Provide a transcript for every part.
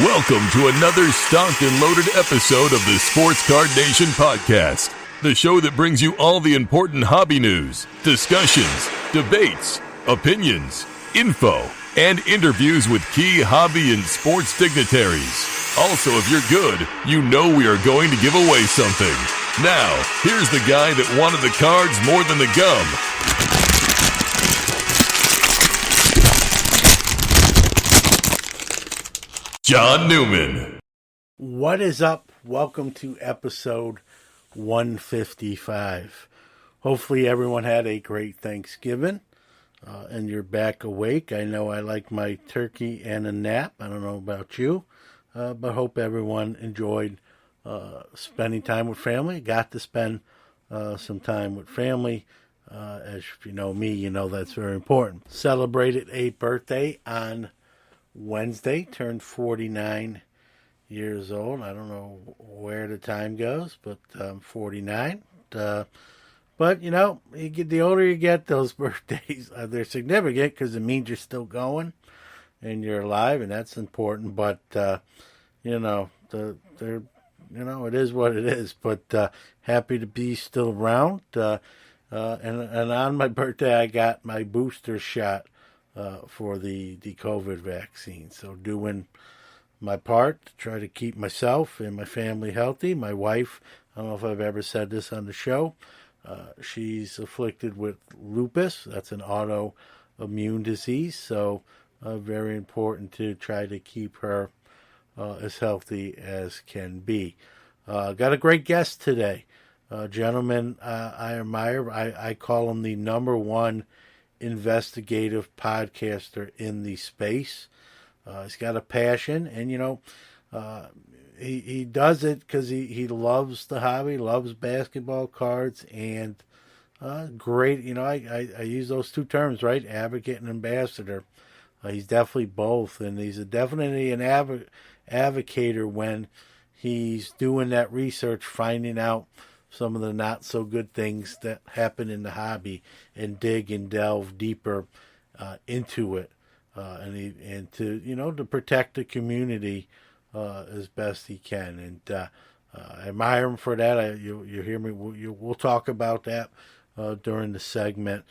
Welcome to another stocked and loaded episode of the Sports Card Nation podcast, the show that brings you all the important hobby news, discussions, debates, opinions, info, and interviews with key hobby and sports dignitaries. Also, if you're good, you know we are going to give away something. Now, here's the guy that wanted the cards more than the gum. John Newman. What is up? Welcome to episode 155. Hopefully everyone had a great Thanksgiving and you're back awake. I know I like my turkey and a nap. I don't know about you, but hope everyone enjoyed spending time with family. Got to spend some time with family. As you know me, you know that's very important. Celebrated a birthday on Wednesday, turned 49 years old. I don't know where the time goes, but 49. But, you know, the older you get, those birthdays, they're significant because it means you're still going and you're alive, and that's important. But, you know, it is what it is. But happy to be still around. And on my birthday, I got my booster shot for the COVID vaccine. So doing my part to try to keep myself and my family healthy. My wife, I don't know if I've ever said this on the show, she's afflicted with lupus. That's an autoimmune disease. So very important to try to keep her as healthy as can be. Got a great guest today. Gentleman I admire. I call him the number one investigative podcaster in the space. He's got a passion, and you know, he does it because he loves the hobby, loves basketball cards, and great. You know, I use those two terms, right? Advocate and ambassador. He's definitely both, and he's definitely an advocator when he's doing that research, finding out some of the not so good things that happen in the hobby, and dig and delve deeper into it, and to protect the community as best he can. And I admire him for that. You hear me? We'll talk about that during the segment.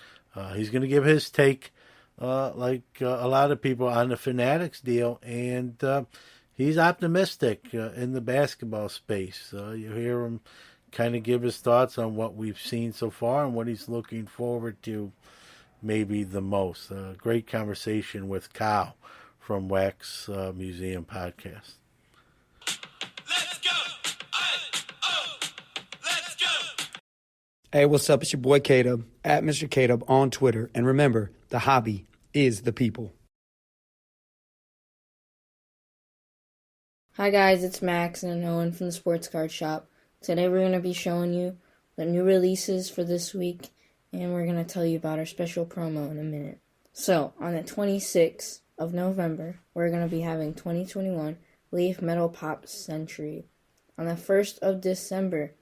He's going to give his take, like a lot of people, on the Fanatics deal, and he's optimistic in the basketball space. You hear him kind of give his thoughts on what we've seen so far and what he's looking forward to maybe the most. Great conversation with Kyle from Wax Museum Podcast. Let's go! Let's go! Hey, what's up? It's your boy Caleb, at Mr. Caleb on Twitter. And remember, the hobby is the people. Hi guys, it's Max and Owen from the Sports Card Shop. Today we're going to be showing you the new releases for this week, and we're going to tell you about our special promo in a minute. So, on the 26th of November, we're going to be having 2021 Leaf Metal Pop Century. On the 1st of December,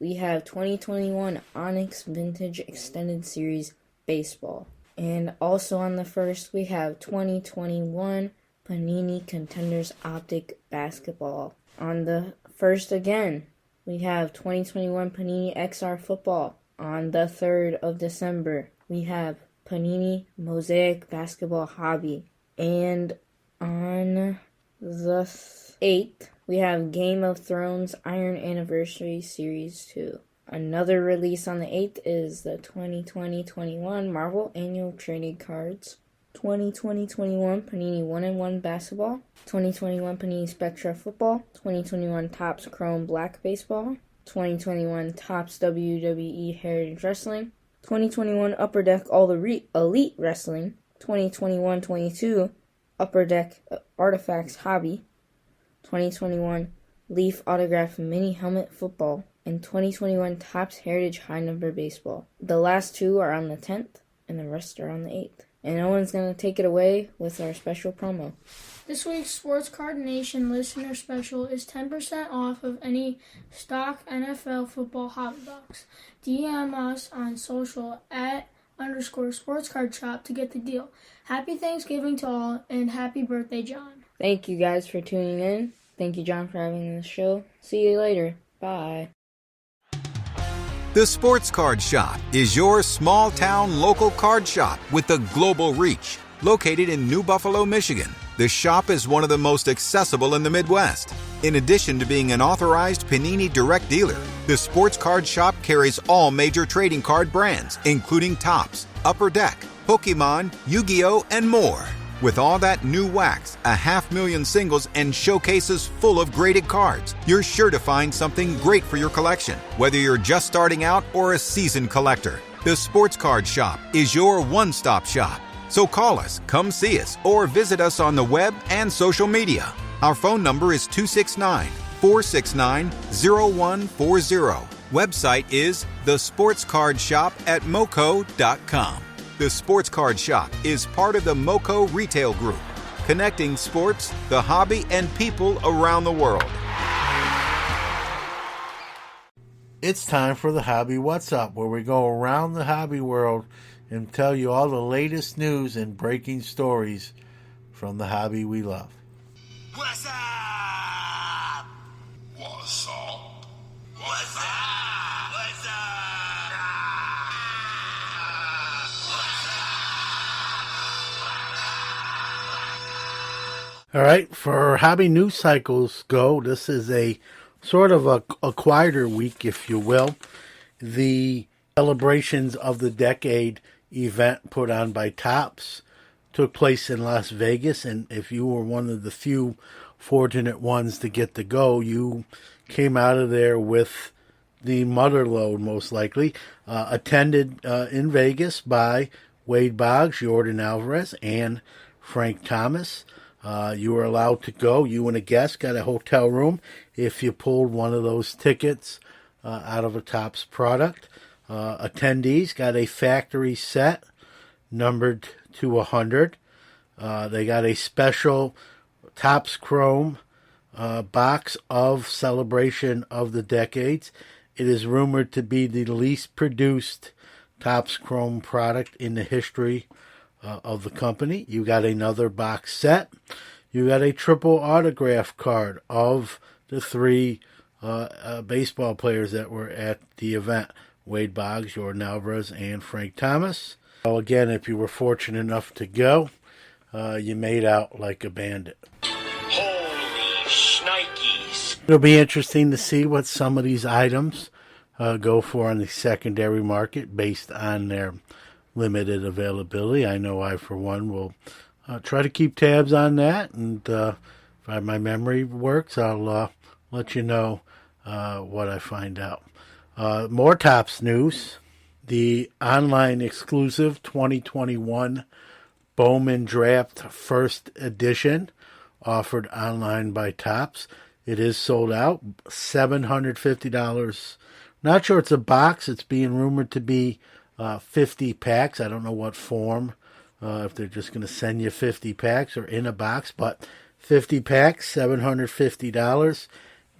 we have 2021 Onyx Vintage Extended Series Baseball. And also on the 1st, we have 2021 Panini Contenders Optic Basketball. On the 1st again, we have 2021 Panini XR Football. On the 3rd of December, we have Panini Mosaic Basketball Hobby. And on the 8th, we have Game of Thrones Iron Anniversary Series 2. Another release on the 8th is the 2020-21 Marvel Annual Trading Cards. 2020-21 Panini 1-in-1 Basketball, 2021 Panini Spectra Football, 2021 Topps Chrome Black Baseball, 2021 Topps WWE Heritage Wrestling, 2021 Upper Deck All Elite Wrestling, 2021-22 Upper Deck Artifacts Hobby, 2021 Leaf Autograph Mini Helmet Football, and 2021 Topps Heritage High Number Baseball. The last two are on the 10th, and the rest are on the 8th. And Owen's going to take it away with our special promo. This week's Sports Card Nation listener special is 10% off of any stock NFL football hobby box. DM us on social @_sportscardshop to get the deal. Happy Thanksgiving to all, and happy birthday, John. Thank you guys for tuning in. Thank you, John, for having this show. See you later. Bye. The Sports Card Shop is your small-town local card shop with a global reach. Located in New Buffalo, Michigan, the shop is one of the most accessible in the Midwest. In addition to being an authorized Panini direct dealer, the Sports Card Shop carries all major trading card brands, including Topps, Upper Deck, Pokemon, Yu-Gi-Oh!, and more. With all that new wax, 500,000 singles, and showcases full of graded cards, you're sure to find something great for your collection, whether you're just starting out or a seasoned collector. The Sports Card Shop is your one-stop shop. So call us, come see us, or visit us on the web and social media. Our phone number is 269-469-0140. Website is thesportscardshop@moco.com. The Sports Card Shop is part of the Moco Retail Group, connecting sports, the hobby, and people around the world. It's time for the Hobby What's Up, where we go around the hobby world and tell you all the latest news and breaking stories from the hobby we love. What's up? What's up? What's up? What's up? All right, for hobby news cycles go, this is a sort of a quieter week, if you will. The celebrations of the decade event put on by Topps took place in Las Vegas, and if you were one of the few fortunate ones to get to go, you came out of there with the mother load, most likely. Attended in Vegas by Wade Boggs, Jordan Alvarez, and Frank Thomas. You were allowed to go. You and a guest got a hotel room if you pulled one of those tickets out of a Topps product. Attendees got a factory set numbered to 100. They got a special Topps Chrome box of Celebration of the Decades. It is rumored to be the least produced Topps Chrome product in the history of the company. You got another box set. You got a triple autograph card of the three baseball players that were at the event: Wade Boggs, Jordan Alvarez, and Frank Thomas. So again, if you were fortunate enough to go, you made out like a bandit. Holy shnikes. It'll be interesting to see what some of these items go for on the secondary market based on their limited availability. I know I, for one, will try to keep tabs on that, and if my memory works, I'll let you know what I find out. More Topps news. The online exclusive 2021 Bowman Draft First Edition offered online by Topps. It is sold out, $750. Not sure it's a box. It's being rumored to be 50 packs. I don't know what form, if they're just going to send you 50 packs or in a box, but 50 packs, $750,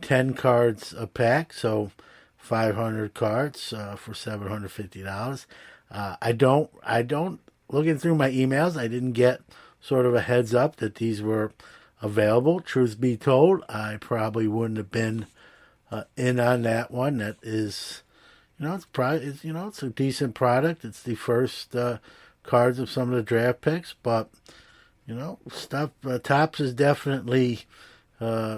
10 cards a pack, so 500 cards for $750. I don't, looking through my emails, I didn't get sort of a heads up that these were available. Truth be told, I probably wouldn't have been in on that one. That is, it's a decent product. It's the first cards of some of the draft picks, but Topps is definitely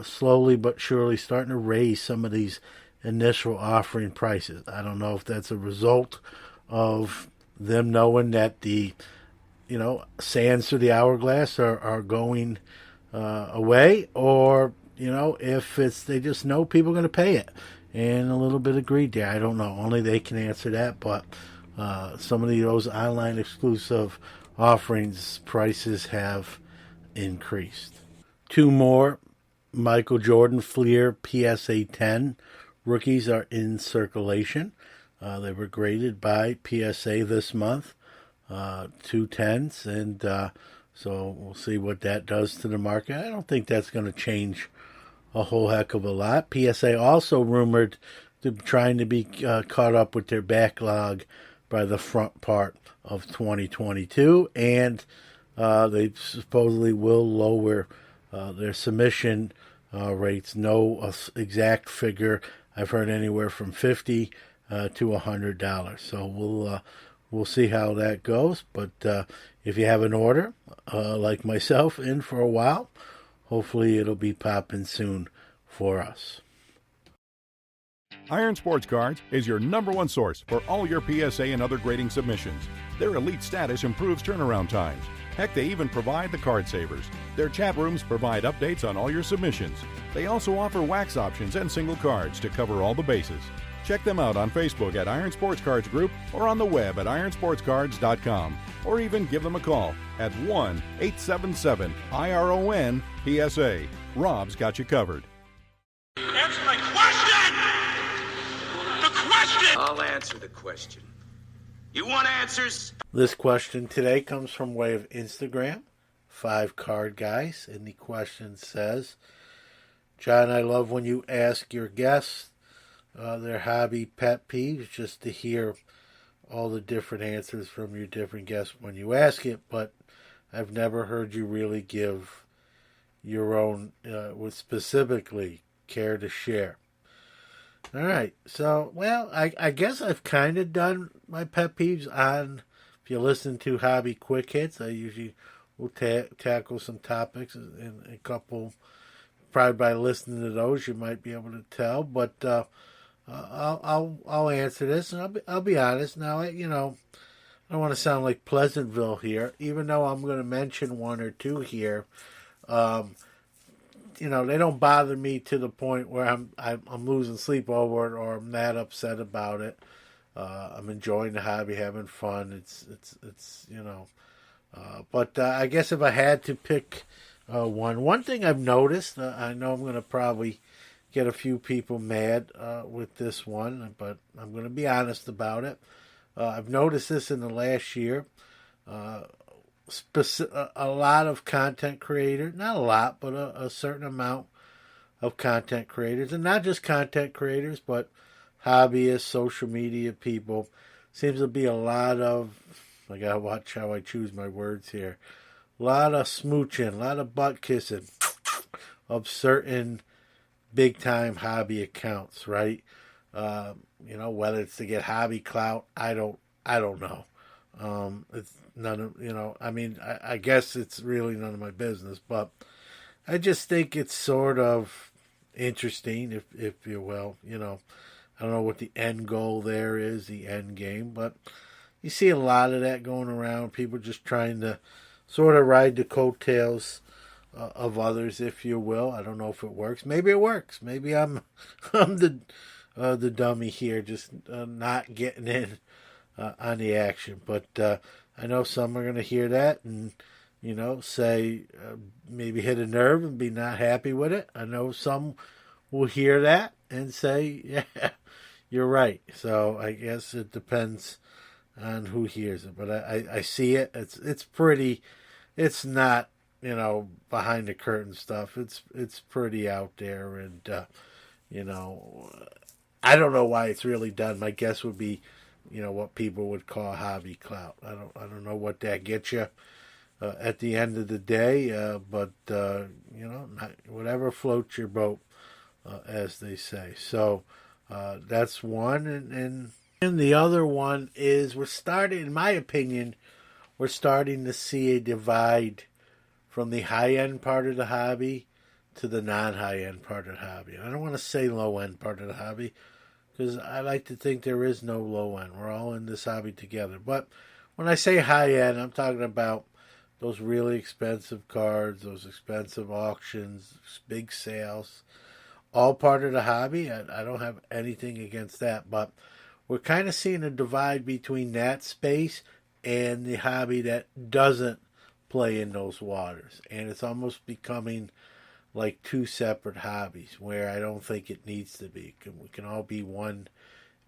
slowly but surely starting to raise some of these initial offering prices. I don't know if that's a result of them knowing that the sands through the hourglass are going away, or if it's they just know people are going to pay it, and a little bit of greed there. I don't know. Only they can answer that. But some of those online exclusive offerings prices have increased. Two more Michael Jordan Fleer PSA 10 rookies are in circulation. They were graded by PSA this month, 210s, and so we'll see what that does to the market. I don't think that's going to change a whole heck of a lot. PSA also rumored to trying to be caught up with their backlog by the front part of 2022, and they supposedly will lower Their submission rates, no exact figure. I've heard anywhere from $50 to $100. So we'll see how that goes. But if you have an order, like myself, in for a while, hopefully it'll be popping soon for us. Iron Sports Cards is your #1 source for all your PSA and other grading submissions. Their elite status improves turnaround times. Heck, they even provide the card savers. Their chat rooms provide updates on all your submissions. They also offer wax options and single cards to cover all the bases. Check them out on Facebook at Iron Sports Cards Group or on the web at ironsportscards.com. Or even give them a call at 1-877-IRON-PSA. Rob's got you covered. Answer my question! The question! I'll answer the question. You want answers? This question today comes from way of Instagram, 5 Card Guys, and the question says, John, I love when you ask your guests their hobby pet peeves, just to hear all the different answers from your different guests when you ask it, but I've never heard you really give your own, with specifically care to share. All right, so, well, I guess I've kind of done my pet peeves on, if you listen to Hobby Quick Hits, I usually will tackle some topics in a couple, probably by listening to those, you might be able to tell, but I'll answer this, and I'll be honest. Now, I don't want to sound like Pleasantville here, even though I'm going to mention one or two here. They don't bother me to the point where I'm losing sleep over it or I'm that upset about it. I'm enjoying the hobby, having fun. It's but I guess if I had to pick one thing I've noticed, I know I'm going to probably get a few people mad with this one, but I'm going to be honest about it. I've noticed this in the last year. A lot of content creators, not a lot, but a certain amount of content creators, and not just content creators, but hobbyists, social media people. Seems to be a lot of, I gotta watch how I choose my words here, a lot of smooching, a lot of butt kissing of certain big time hobby accounts, right? Whether it's to get hobby clout, I don't know. It's none of, I guess it's really none of my business, but I just think it's sort of interesting, if you will. I don't know what the end goal there is, the end game, but you see a lot of that going around. People just trying to sort of ride the coattails of others, if you will. I don't know if it works. Maybe it works. Maybe I'm the dummy here, just not getting in on the action. But I know some are going to hear that and, say, maybe hit a nerve and be not happy with it. I know some will hear that and say, yeah, you're right. So I guess it depends on who hears it. But I see it. It's pretty, it's not, behind the curtain stuff. It's pretty out there. And, I don't know why it's really done. My guess would be, what people would call hobby clout. I don't know what that gets you at the end of the day, but whatever floats your boat, as they say. So that's one, and the other one is in my opinion, we're starting to see a divide from the high end part of the hobby to the non-high end part of the hobby. I don't want to say low end part of the hobby, because I like to think there is no low end. We're all in this hobby together. But when I say high end, I'm talking about those really expensive cards, those expensive auctions, big sales, all part of the hobby. I don't have anything against that, but we're kind of seeing a divide between that space and the hobby that doesn't play in those waters. And it's almost becoming like two separate hobbies, where I don't think it needs to be. We can all be one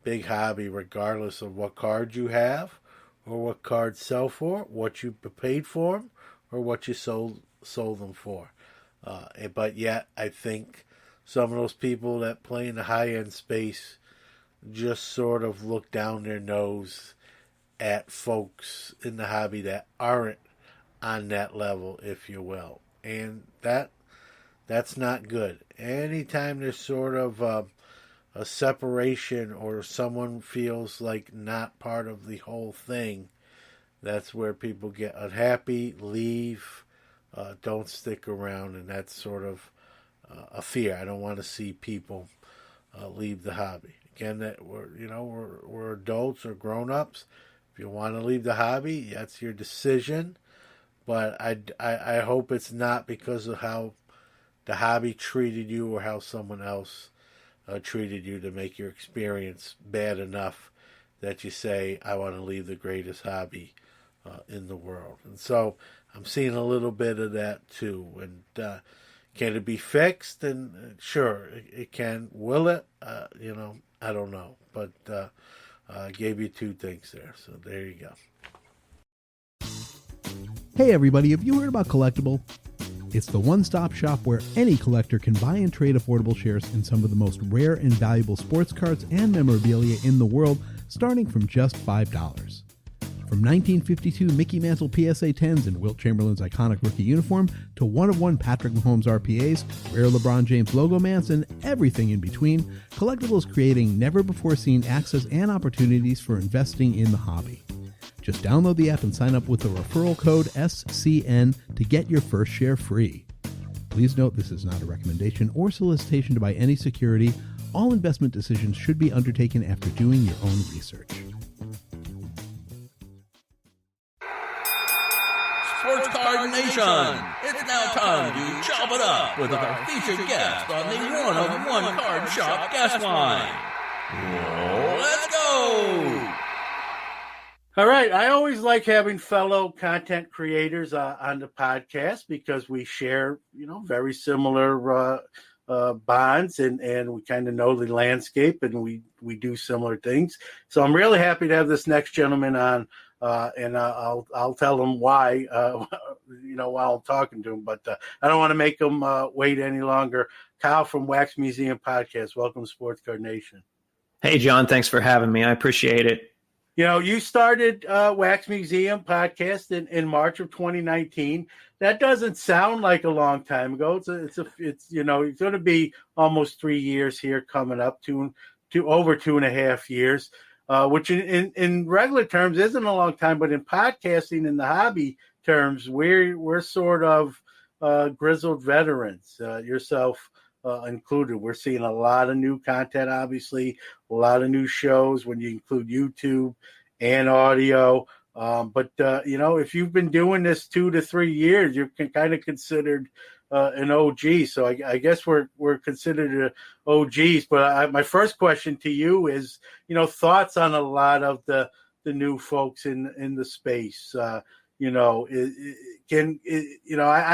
big hobby regardless of what cards you have or what cards sell for, what you paid for them, or what you sold them for. But yet I think some of those people that play in the high-end space just sort of look down their nose at folks in the hobby that aren't on that level, if you will. And that That's not good. Anytime there's sort of a separation or someone feels like not part of the whole thing, that's where people get unhappy, leave, don't stick around, and that's sort of a fear. I don't want to see people leave the hobby. Again, that we're adults or grown-ups. If you want to leave the hobby, that's your decision. But I hope it's not because of how the hobby treated you or how someone else treated you to make your experience bad enough that you say, I want to leave the greatest hobby in the world. And so I'm seeing a little bit of that too. And can it be fixed? And sure, it can. Will it? I don't know. But I gave you two things there. So there you go. Hey everybody, have you heard about Collectible? It's the one-stop shop where any collector can buy and trade affordable shares in some of the most rare and valuable sports cards and memorabilia in the world, starting from just $5. From 1952 Mickey Mantle PSA 10s and Wilt Chamberlain's iconic rookie uniform to one-of-one Patrick Mahomes RPAs, rare LeBron James logo mats, and everything in between, Collectible is creating never-before-seen access and opportunities for investing in the hobby. Just download the app and sign up with the referral code SCN to get your first share free. Please note this is not a recommendation or solicitation to buy any security. All investment decisions should be undertaken after doing your own research. Sports Card Nation! It's now time to chop it up with our featured guest on the one-of-one card shop guest line. Let's go! All right. I always like having fellow content creators on the podcast because we share, very similar bonds and we kind of know the landscape and we do similar things. So I'm really happy to have this next gentleman on, and I'll tell him why, while I'm talking to him. But I don't want to make him wait any longer. Kyle from Wax Museum Podcast. Welcome to Sports Card Nation. Hey, John. Thanks for having me. I appreciate it. You started Wax Museum Podcast in March of 2019. That doesn't sound like a long time ago. It's going to be almost 3 years here coming up to over 2.5 years, which in regular terms isn't a long time, but in podcasting in the hobby terms, we're sort of grizzled veterans, yourself included. We're seeing a lot of new content, obviously, a lot of new shows when you include YouTube and audio. But if you've been doing this 2 to 3 years, you're kind of considered an OG. So I guess we're considered OGs. But my first question to you is, thoughts on a lot of the new folks in the space. I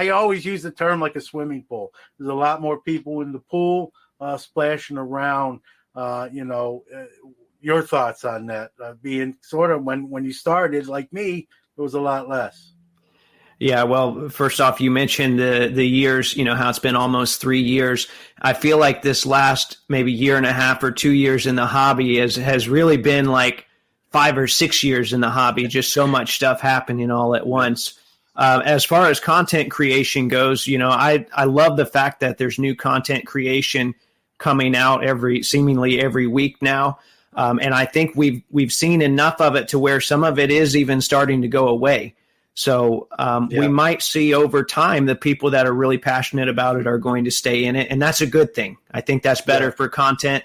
always use the term like a swimming pool. There's a lot more people in the pool splashing around. Your thoughts on that being sort of when you started, like me, it was a lot less. Yeah, well, first off, you mentioned the years, how it's been almost 3 years. I feel like this last maybe year and a half or 2 years in the hobby has really been like 5 or 6 years in the hobby, just so much stuff happening all at once. As far as content creation goes, I love the fact that there's new content creation coming out seemingly every week now. And I think we've seen enough of it to where some of it is even starting to go away. So we might see over time the people that are really passionate about it are going to stay in it. And that's a good thing. I think that's better for content.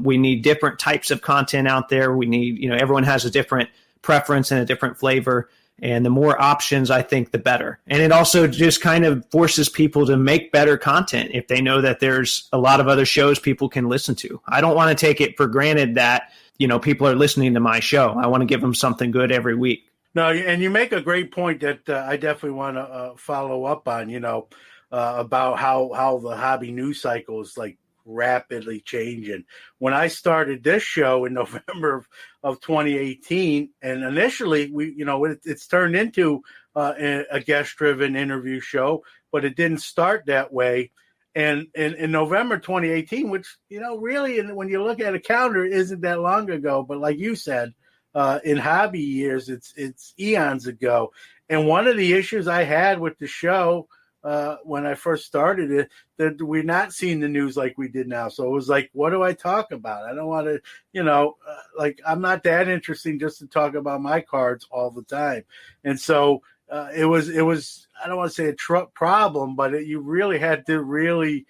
We need different types of content out there. We need, everyone has a different preference and a different flavor. And the more options, I think, the better. And it also just kind of forces people to make better content if they know that there's a lot of other shows people can listen to. I don't want to take it for granted that, people are listening to my show. I want to give them something good every week. No, and you make a great point that I definitely want to follow up on, about how the hobby news cycle is like rapidly changing. When I started this show in November of 2018, and initially it's turned into a guest-driven interview show, but it didn't start that way. And in November 2018, which really, when you look at a calendar, isn't that long ago. But like you said, in hobby years, it's eons ago. And one of the issues I had with the show when I first started it, that we're not seeing the news like we did now. So it was like, what do I talk about? I don't want to, like I'm not that interesting just to talk about my cards all the time. And so it was, I don't want to say a problem, but you really had to really,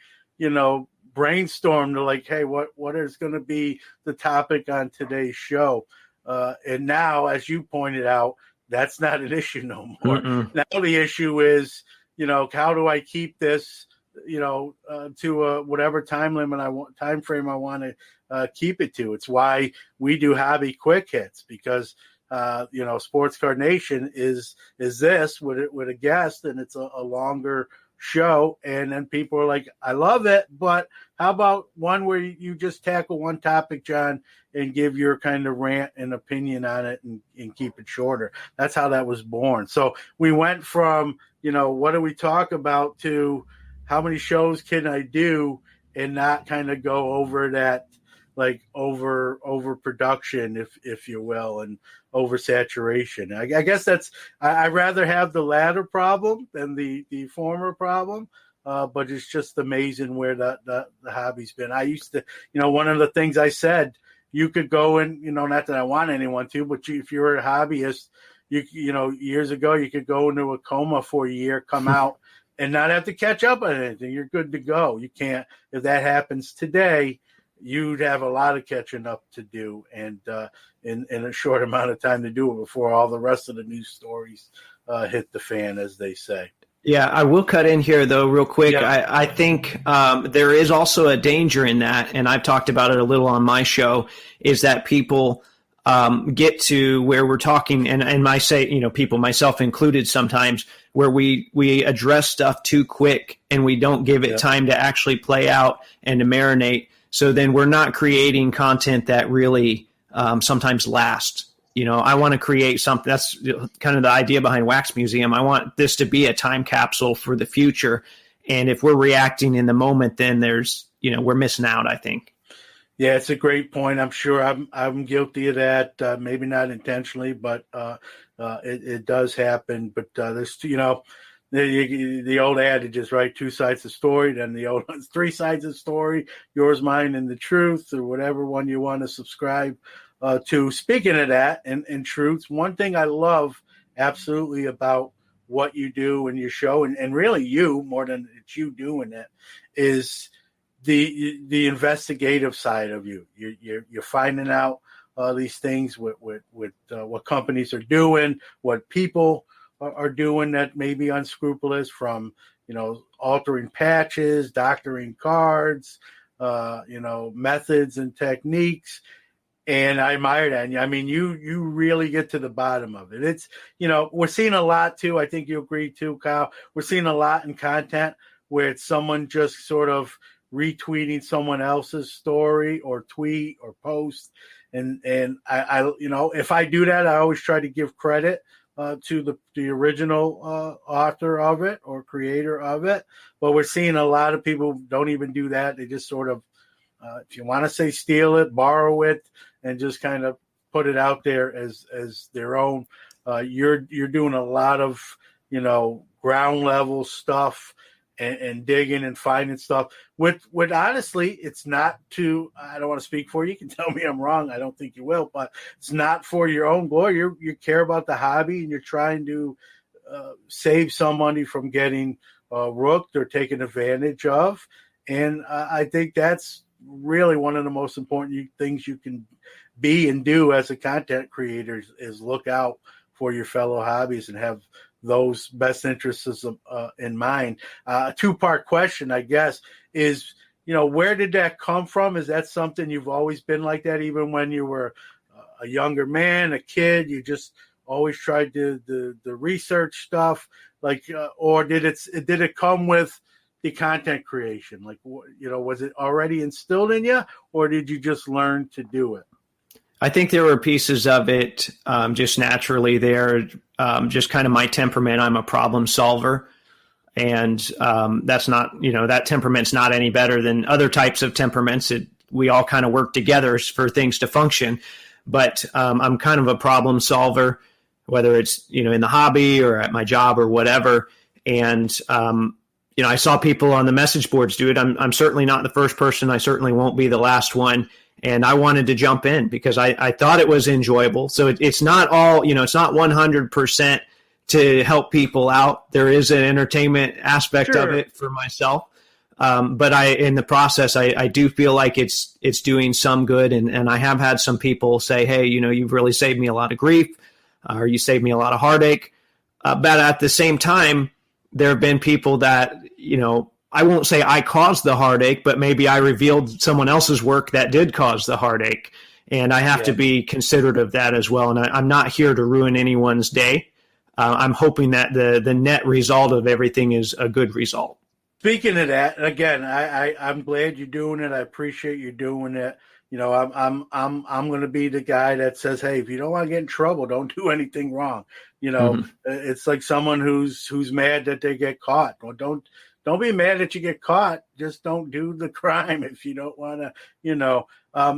brainstorm to like, hey, what is going to be the topic on today's show? And now, as you pointed out, that's not an issue no more. Mm-mm. Now the issue is, how do I keep this, to whatever time frame I want to keep it to. It's why we do hobby quick hits, because Sports Card Nation is this with a guest, and it's a longer show, and then people are like, I love it, but how about one where you just tackle one topic, John, and give your kind of rant and opinion on it and keep it shorter. That's how that was born. So we went from, what do we talk about, to how many shows can I do, and not kind of go over that, like over production, if you will, and oversaturation. I guess I'd rather have the latter problem than the former problem. But it's just amazing where the hobby's been. I used to, one of the things I said, you could go and, not that I want anyone to, but if you're a hobbyist, years ago, you could go into a coma for a year, come out and not have to catch up on anything. You're good to go. You can't, if that happens today, you'd have a lot of catching up to do, and in a short amount of time to do it before all the rest of the news stories hit the fan, as they say. Yeah, I will cut in here, though, real quick. Yeah. I think there is also a danger in that, and I've talked about it a little on my show, is that people get to where we're talking, and people, myself included sometimes, where we address stuff too quick and we don't give it time to actually play out and to marinate. So then we're not creating content that really sometimes lasts. I want to create something. That's kind of the idea behind Wax Museum. I want this to be a time capsule for the future. And if we're reacting in the moment, then we're missing out, I think. Yeah, it's a great point. I'm sure I'm guilty of that. Maybe not intentionally, but it does happen. But there's, the old adage is, right, two sides of the story, then the old three sides of the story, yours, mine, and the truth, or whatever one you want to subscribe to. Speaking of that and truths, one thing I love absolutely about what you do in your show, and really you, more than it's you doing it, is the investigative side of you. You're finding out these things with what companies are doing, what people are doing that may be unscrupulous, from altering patches, doctoring cards, methods and techniques. And I admire that. And I mean, you really get to the bottom of it. It's, we're seeing a lot too. I think you agree too, Kyle. We're seeing a lot in content where it's someone just sort of retweeting someone else's story or tweet or post. And I if I do that, I always try to give credit to the original author of it or creator of it. But we're seeing a lot of people don't even do that. They just sort of, if you want to say steal it, borrow it, and just kind of put it out there as their own. You're doing a lot of, ground level stuff and digging and finding stuff. With honestly, it's not I don't want to speak for you. You can tell me I'm wrong. I don't think you will, but it's not for your own glory. You care about the hobby, and you're trying to save somebody from getting rooked or taken advantage of. And I think that's really one of the most important things you can be and do as a content creator is look out for your fellow hobbies and have those best interests in mind. A two-part question, I guess, is, where did that come from? Is that something you've always been like that, even when you were a younger man, a kid? You just always tried the research stuff, or did it come with the content creation? Like, was it already instilled in you, or did you just learn to do it? I think there were pieces of it just naturally there, just kind of my temperament. I'm a problem solver, and that's not, that temperament's not any better than other types of temperaments. We all kind of work together for things to function, but I'm kind of a problem solver, whether it's, in the hobby or at my job or whatever. And I saw people on the message boards do it. I'm certainly not the first person. I certainly won't be the last one. And I wanted to jump in because I thought it was enjoyable. So it's not all, it's not 100% to help people out. There is an entertainment aspect of it for myself. But in the process, I do feel like it's doing some good. And I have had some people say, hey, you've really saved me a lot of grief, or you saved me a lot of heartache. But at the same time, there have been people that, I won't say I caused the heartache, but maybe I revealed someone else's work that did cause the heartache. And I have to be considerate of that as well. And I'm not here to ruin anyone's day. I'm hoping that the net result of everything is a good result. Speaking of that, again, I'm glad you're doing it. I appreciate you doing it. I'm going to be the guy that says, hey, if you don't want to get in trouble, don't do anything wrong. It's like someone who's mad that they get caught. Well, don't be mad that you get caught. Just don't do the crime if you don't want to.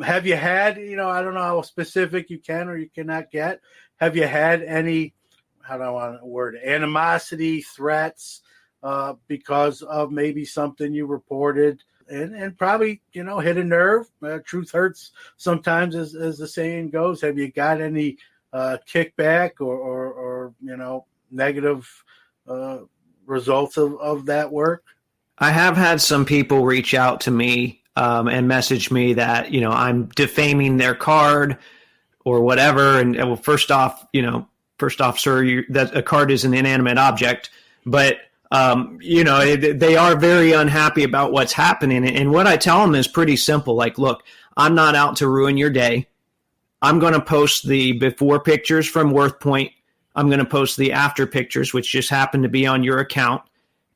Have you had? I don't know how specific you can or you cannot get. Have you had any? How do I want to word it? Animosity, threats, because of maybe something you reported? And probably, hit a nerve. Truth hurts sometimes, as the saying goes. Have you got any kickback or negative results of that work? I have had some people reach out to me and message me that, I'm defaming their card or whatever. And well, first off, sir, that a card is an inanimate object. But they are very unhappy about what's happening. And what I tell them is pretty simple. Like, look, I'm not out to ruin your day. I'm going to post the before pictures from Worth Point. I'm going to post the after pictures, which just happen to be on your account.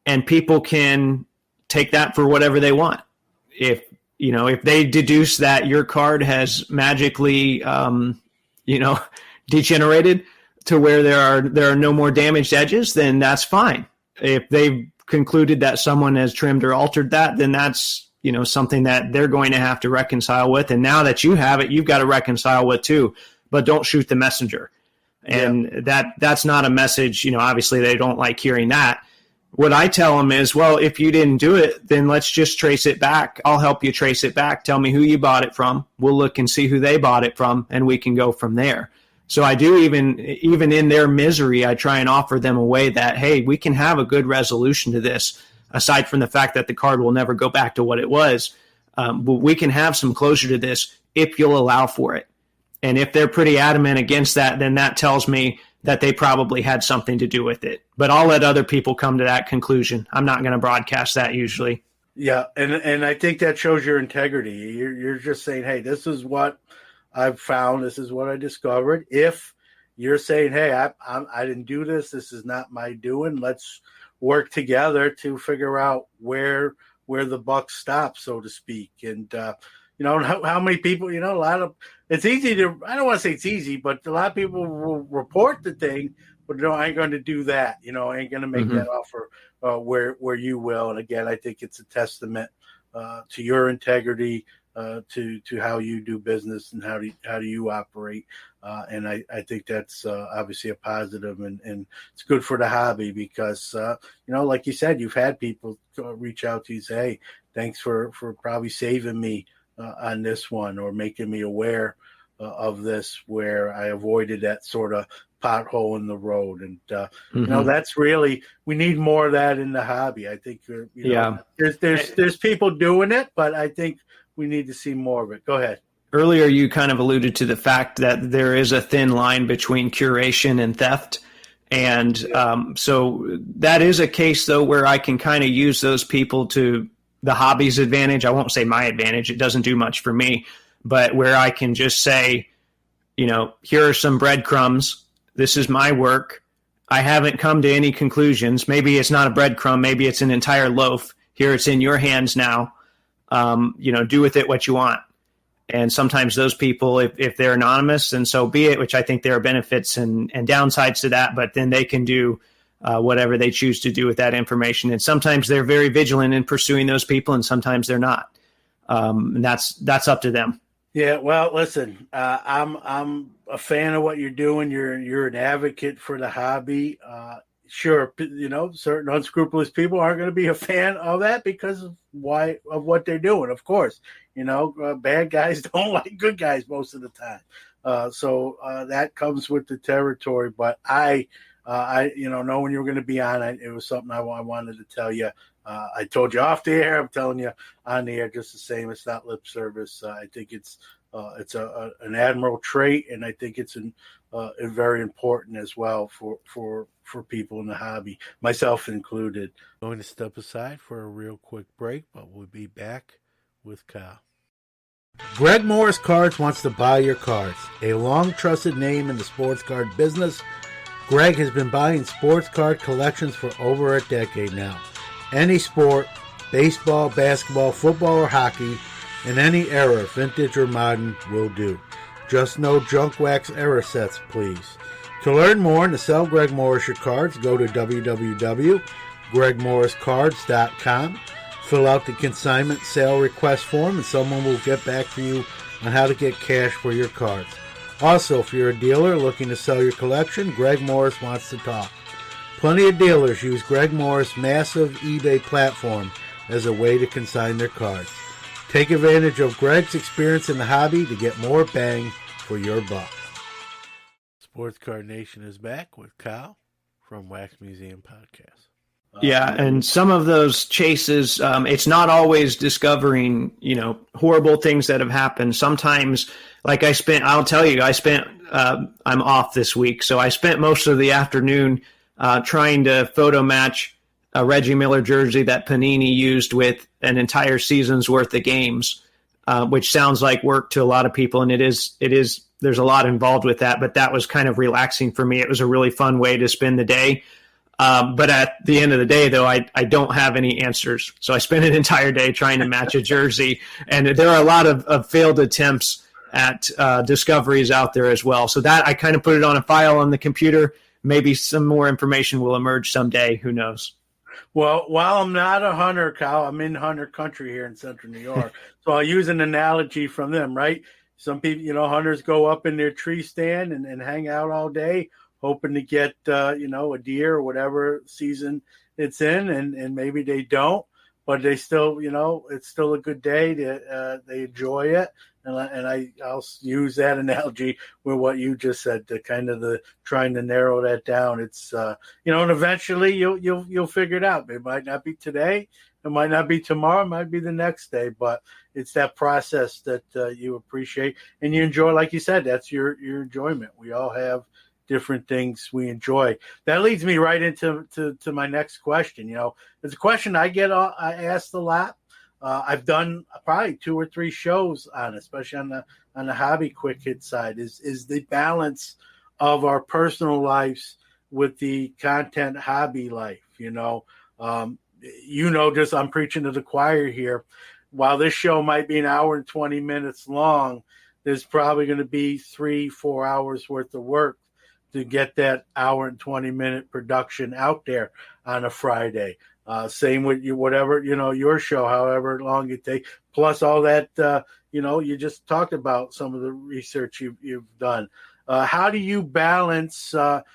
And people can take that for whatever they want. If they deduce that your card has magically, degenerated to where there are no more damaged edges, then that's fine. If they've concluded that someone has trimmed or altered that, then that's, something that they're going to have to reconcile with. And now that you have it, you've got to reconcile with too, but don't shoot the messenger. And that's not a message, obviously they don't like hearing that. What I tell them is, well, if you didn't do it, then let's just trace it back. I'll help you trace it back. Tell me who you bought it from. We'll look and see who they bought it from, and we can go from there. So I do even in their misery, I try and offer them a way that, hey, we can have a good resolution to this, aside from the fact that the card will never go back to what it was. But we can have some closure to this if you'll allow for it. And if they're pretty adamant against that, then that tells me that they probably had something to do with it. But I'll let other people come to that conclusion. I'm not going to broadcast that usually. Yeah, and I think that shows your integrity. You're just saying, hey, this is what I've found. This is what I discovered. If you're saying, hey, I didn't do this. This is not my doing. Let's work together to figure out where the buck stops, so to speak. And, how many people, a lot of, it's easy to, I don't want to say it's easy, but a lot of people will report the thing, but I ain't going to do that. I ain't going to make that offer where you will. And again, I think it's a testament to your integrity, to how you do business and how do you operate. And I think that's obviously a positive, and it's good for the hobby because, like you said, you've had people reach out to you and say, hey, thanks for probably saving me on this one, or making me aware of this, where I avoided that sort of pothole in the road. And, that's really, we need more of that in the hobby. I think, there's people doing it, but I think we need to see more of it. Go ahead. Earlier, you kind of alluded to the fact that there is a thin line between curation and theft. And so that is a case, though, where I can kind of use those people to the hobby's advantage. I won't say my advantage. It doesn't do much for me. But where I can just say, here are some breadcrumbs. This is my work. I haven't come to any conclusions. Maybe it's not a breadcrumb. Maybe it's an entire loaf. Here, it's in your hands now. Do with it what you want. And sometimes those people, if they're anonymous, then so be it, which I think there are benefits and downsides to that, but then they can do whatever they choose to do with that information. And sometimes they're very vigilant in pursuing those people, and sometimes they're not. And that's up to them. Yeah, well, listen, I'm a fan of what you're doing. You're an advocate for the hobby. sure, certain unscrupulous people aren't going to be a fan of that because of what they're doing. Of course, bad guys don't like good guys most of the time. So that comes with the territory. But I knowing you were going to be on, it was something I wanted to tell you. I told you off the air. I'm telling you on the air just the same. It's not lip service. I think it's an admirable trait, and I think it's very important as well for people in the hobby, myself included. I'm going to step aside for a real quick break, but we'll be back with Kyle. Greg Morris Cards wants to buy your cards. A long trusted name in the sports card business, Greg has been buying sports card collections for over a decade now. Any sport, baseball, basketball, football, or hockey, in any era, vintage or modern, will do. Just no junk wax era sets, please. To learn more and to sell Greg Morris your cards, go to www.gregmorriscards.com. Fill out the consignment sale request form, and someone will get back to you on how to get cash for your cards. Also, if you're a dealer looking to sell your collection, Greg Morris wants to talk. Plenty of dealers use Greg Morris' massive eBay platform as a way to consign their cards. Take advantage of Greg's experience in the hobby to get more bang for your buck. Sports Card Nation is back with Kyle from Wax Museum Podcast. Yeah, and some of those chases, it's not always discovering, horrible things that have happened. Sometimes, like I'm off this week, so I spent most of the afternoon trying to photo match a Reggie Miller jersey that Panini used with an entire season's worth of games, which sounds like work to a lot of people, and it is. There's a lot involved with that, but that was kind of relaxing for me. It was a really fun way to spend the day. But at the end of the day, though, I don't have any answers. So I spent an entire day trying to match a jersey, and there are a lot of failed attempts at discoveries out there as well. So that I kind of put it on a file on the computer. Maybe some more information will emerge someday. Who knows? Well, while I'm not a hunter, Kyle, I'm in hunter country here in central New York. So I'll use an analogy from them, right? Some people, hunters go up in their tree stand and hang out all day, hoping to get, a deer or whatever season it's in, and maybe they don't, but they still, it's still a good day. They enjoy it, and I'll use that analogy with what you just said, to kind of trying to narrow that down. It's, and eventually you'll figure it out. It might not be today, it might not be tomorrow, it might be the next day, but it's that process that you appreciate and you enjoy. Like you said, that's your enjoyment. We all have different things we enjoy. That leads me right into my next question. It's a question I asked a lot. I've done probably 2 or 3 shows on it, especially on the hobby quick hit side, is the balance of our personal lives with the content hobby life. Just I'm preaching to the choir here. While this show might be an hour and 20 minutes long, there's probably going to be 3-4 hours worth of work to get that hour and 20-minute production out there on a Friday. Same with you, whatever, your show, however long it takes, plus all that, you just talked about some of the research you've done. How do you balance, that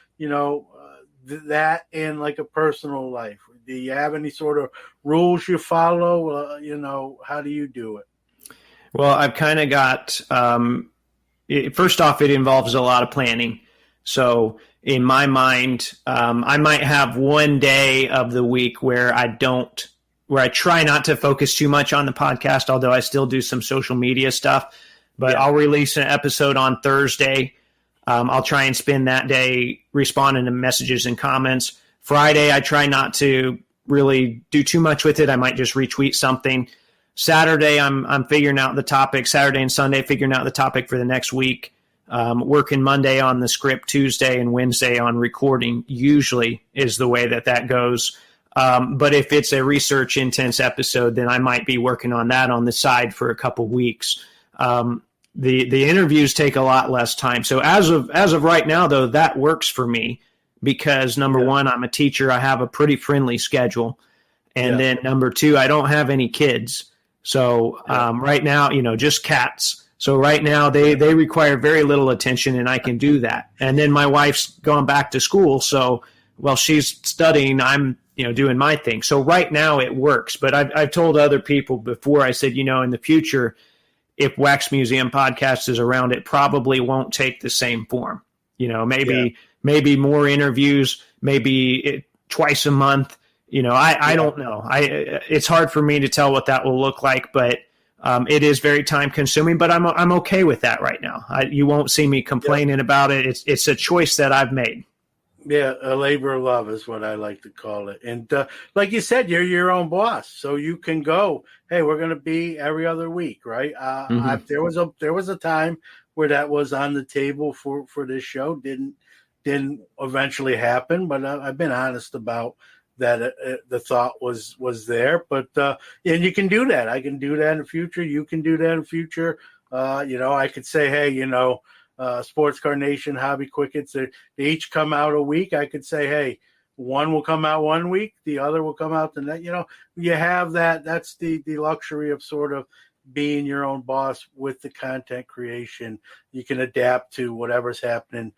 and like a personal life? Do you have any sort of rules you follow? How do you do it? Well, I've kind of got, first off, it involves a lot of planning. So in my mind, I might have one day of the week where I try not to focus too much on the podcast, although I still do some social media stuff. But yeah. I'll release an episode on Thursday. I'll try and spend that day responding to messages and comments. Friday, I try not to really do too much with it. I might just retweet something. Saturday, I'm figuring out the topic. Saturday and Sunday, figuring out the topic for the next week. Working Monday on the script, Tuesday and Wednesday on recording usually is the way that goes. But if it's a research intense episode, then I might be working on that on the side for a couple weeks. The interviews take a lot less time. So as of right now, though, that works for me because number one, I'm a teacher. I have a pretty friendly schedule. And then number two, I don't have any kids. So right now, just cats. So right now they require very little attention and I can do that. And then my wife's gone back to school. So while she's studying, I'm, doing my thing. So right now it works. But I've told other people before, I said, in the future, if Wax Museum Podcast is around, it probably won't take the same form. Maybe more interviews, maybe twice a month. I don't know. It's hard for me to tell what that will look like, but it is very time consuming. But I'm okay with that right now. You won't see me complaining about it. It's a choice that I've made. Yeah, a labor of love is what I like to call it. And like you said, you're your own boss, so you can go, hey, we're going to be every other week, right? There was a time where that was on the table for this show. Didn't eventually happen, but I've been honest about that. The thought was there, but and you can do that. I can do that in the future. You can do that in the future. I could say, hey, Sports Card Nation Hobby Quickets, they each come out a week. I could say, hey, one will come out 1 week, the other will come out the next. You have that. That's the luxury of sort of being your own boss with the content creation. You can adapt to whatever's happening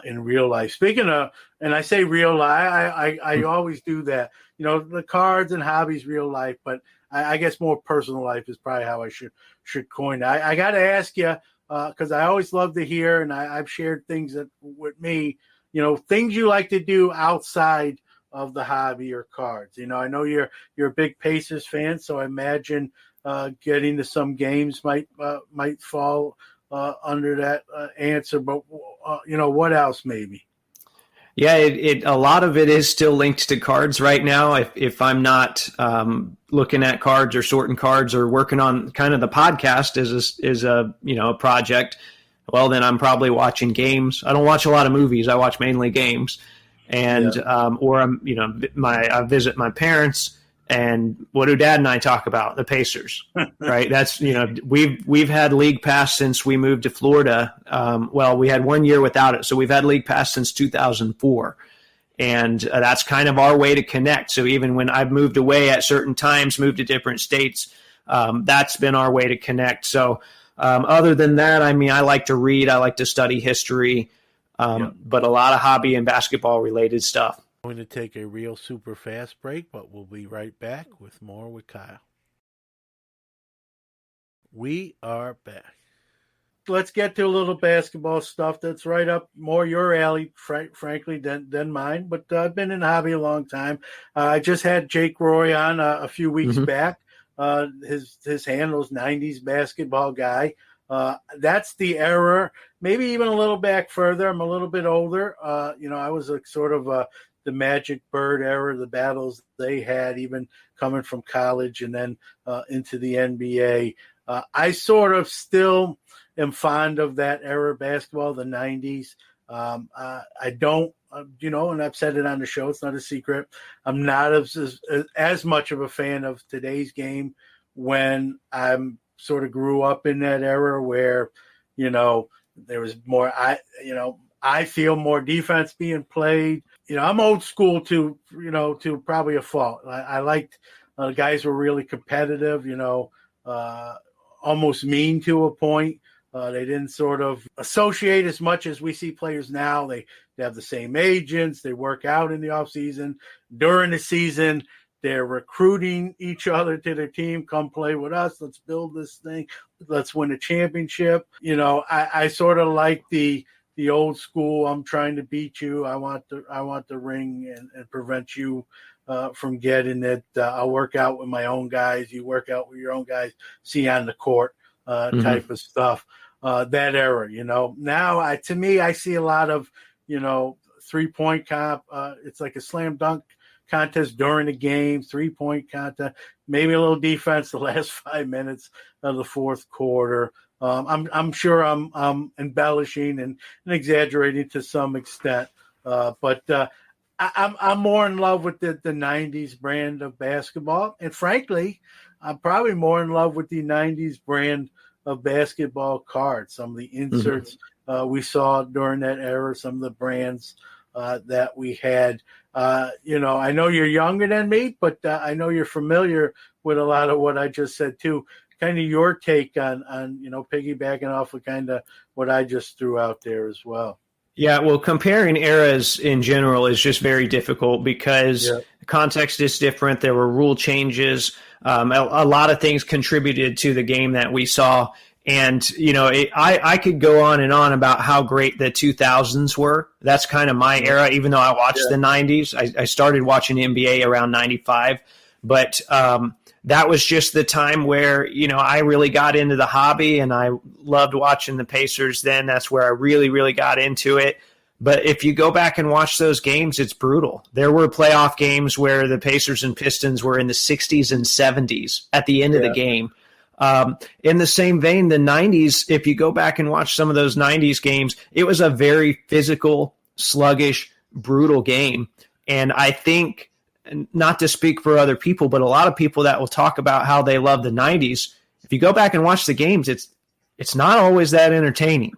in real life. Speaking of, and I say real life, I always do that. The cards and hobbies, real life, but I guess more personal life is probably how I should coin it. I got to ask you, because I always love to hear, and I've shared things with me, things you like to do outside of the hobby or cards. I know you're a big Pacers fan, so I imagine getting to some games might fall under that answer. But what else maybe? Yeah, a lot of it is still linked to cards right now. If I'm not looking at cards or sorting cards or working on kind of the podcast is a project, well, then I'm probably watching games. I don't watch a lot of movies. I watch mainly games, and or I visit my parents. And what do Dad and I talk about? The Pacers, right? That's, we've had League Pass since we moved to Florida. We had 1 year without it. So we've had League Pass since 2004. And that's kind of our way to connect. So even when I've moved away at certain times, moved to different states, that's been our way to connect. So other than that, I like to read. I like to study history, but a lot of hobby and basketball related stuff. I'm going to take a real super fast break, but we'll be right back with more with Kyle. We are back. Let's get to a little basketball stuff that's right up more your alley, frankly, than mine. But I've been in the hobby a long time. I just had Jake Roy on a few weeks back. His handle's 90s basketball guy. That's the era, maybe even a little back further. I'm a little bit older. I was a sort of the Magic Bird era, the battles they had, even coming from college and then into the NBA. I sort of still am fond of that era of basketball, the 90s. I don't, and I've said it on the show, it's not a secret. I'm not as much of a fan of today's game when I'm sort of grew up in that era where, there was more, I feel more defense being played. I'm old school to probably a fault. I liked guys were really competitive, almost mean to a point. They didn't sort of associate as much as we see players now. They have the same agents. They work out in the off season. During the season, they're recruiting each other to their team. Come play with us. Let's build this thing. Let's win a championship. I sort of like the old school. I'm trying to beat you. I want the ring and prevent you from getting it. I'll work out with my own guys. You work out with your own guys. See you on the court type of stuff. That era, Now, to me, I see a lot of 3-point comp. It's like a slam dunk contest during the game, 3-point contest, maybe a little defense the last 5 minutes of the fourth quarter. I'm sure I'm embellishing and exaggerating to some extent, but I'm more in love with the 90s brand of basketball. And frankly, I'm probably more in love with the 90s brand of basketball cards. Some of the inserts we saw during that era, some of the brands that we had. I know you're younger than me, but I know you're familiar with a lot of what I just said too. Kind of your take on piggybacking off of kind of what I just threw out there as well. Yeah, well, comparing eras in general is just very difficult because the context is different. There were rule changes. A lot of things contributed to the game that we saw. And, I could go on and on about how great the 2000s were. That's kind of my era, even though I watched the 90s. I started watching NBA around 95. But that was just the time where, I really got into the hobby and I loved watching the Pacers then. That's where I really, really got into it. But if you go back and watch those games, it's brutal. There were playoff games where the Pacers and Pistons were in the 60s and 70s at the end of the game. In the same vein, the 90s, if you go back and watch some of those 90s games, it was a very physical, sluggish, brutal game. And I think, not to speak for other people, but a lot of people that will talk about how they love the 90s, if you go back and watch the games, it's not always that entertaining.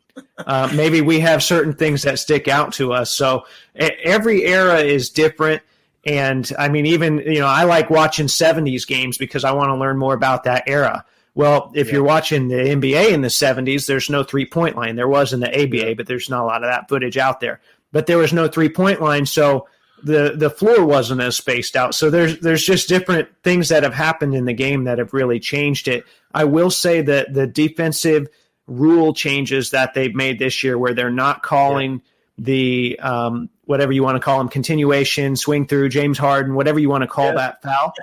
Maybe we have certain things that stick out to us. So every era is different. And I mean, even, I like watching 70s games because I want to learn more about that era. Well, if you're watching the NBA in the 70s, there's no three-point line. There was in the ABA, but there's not a lot of that footage out there. But there was no three-point line, so the floor wasn't as spaced out. So there's just different things that have happened in the game that have really changed it. I will say that the defensive rule changes that they've made this year, where they're not calling the whatever you want to call them, continuation, swing through, James Harden, whatever you want to call that foul,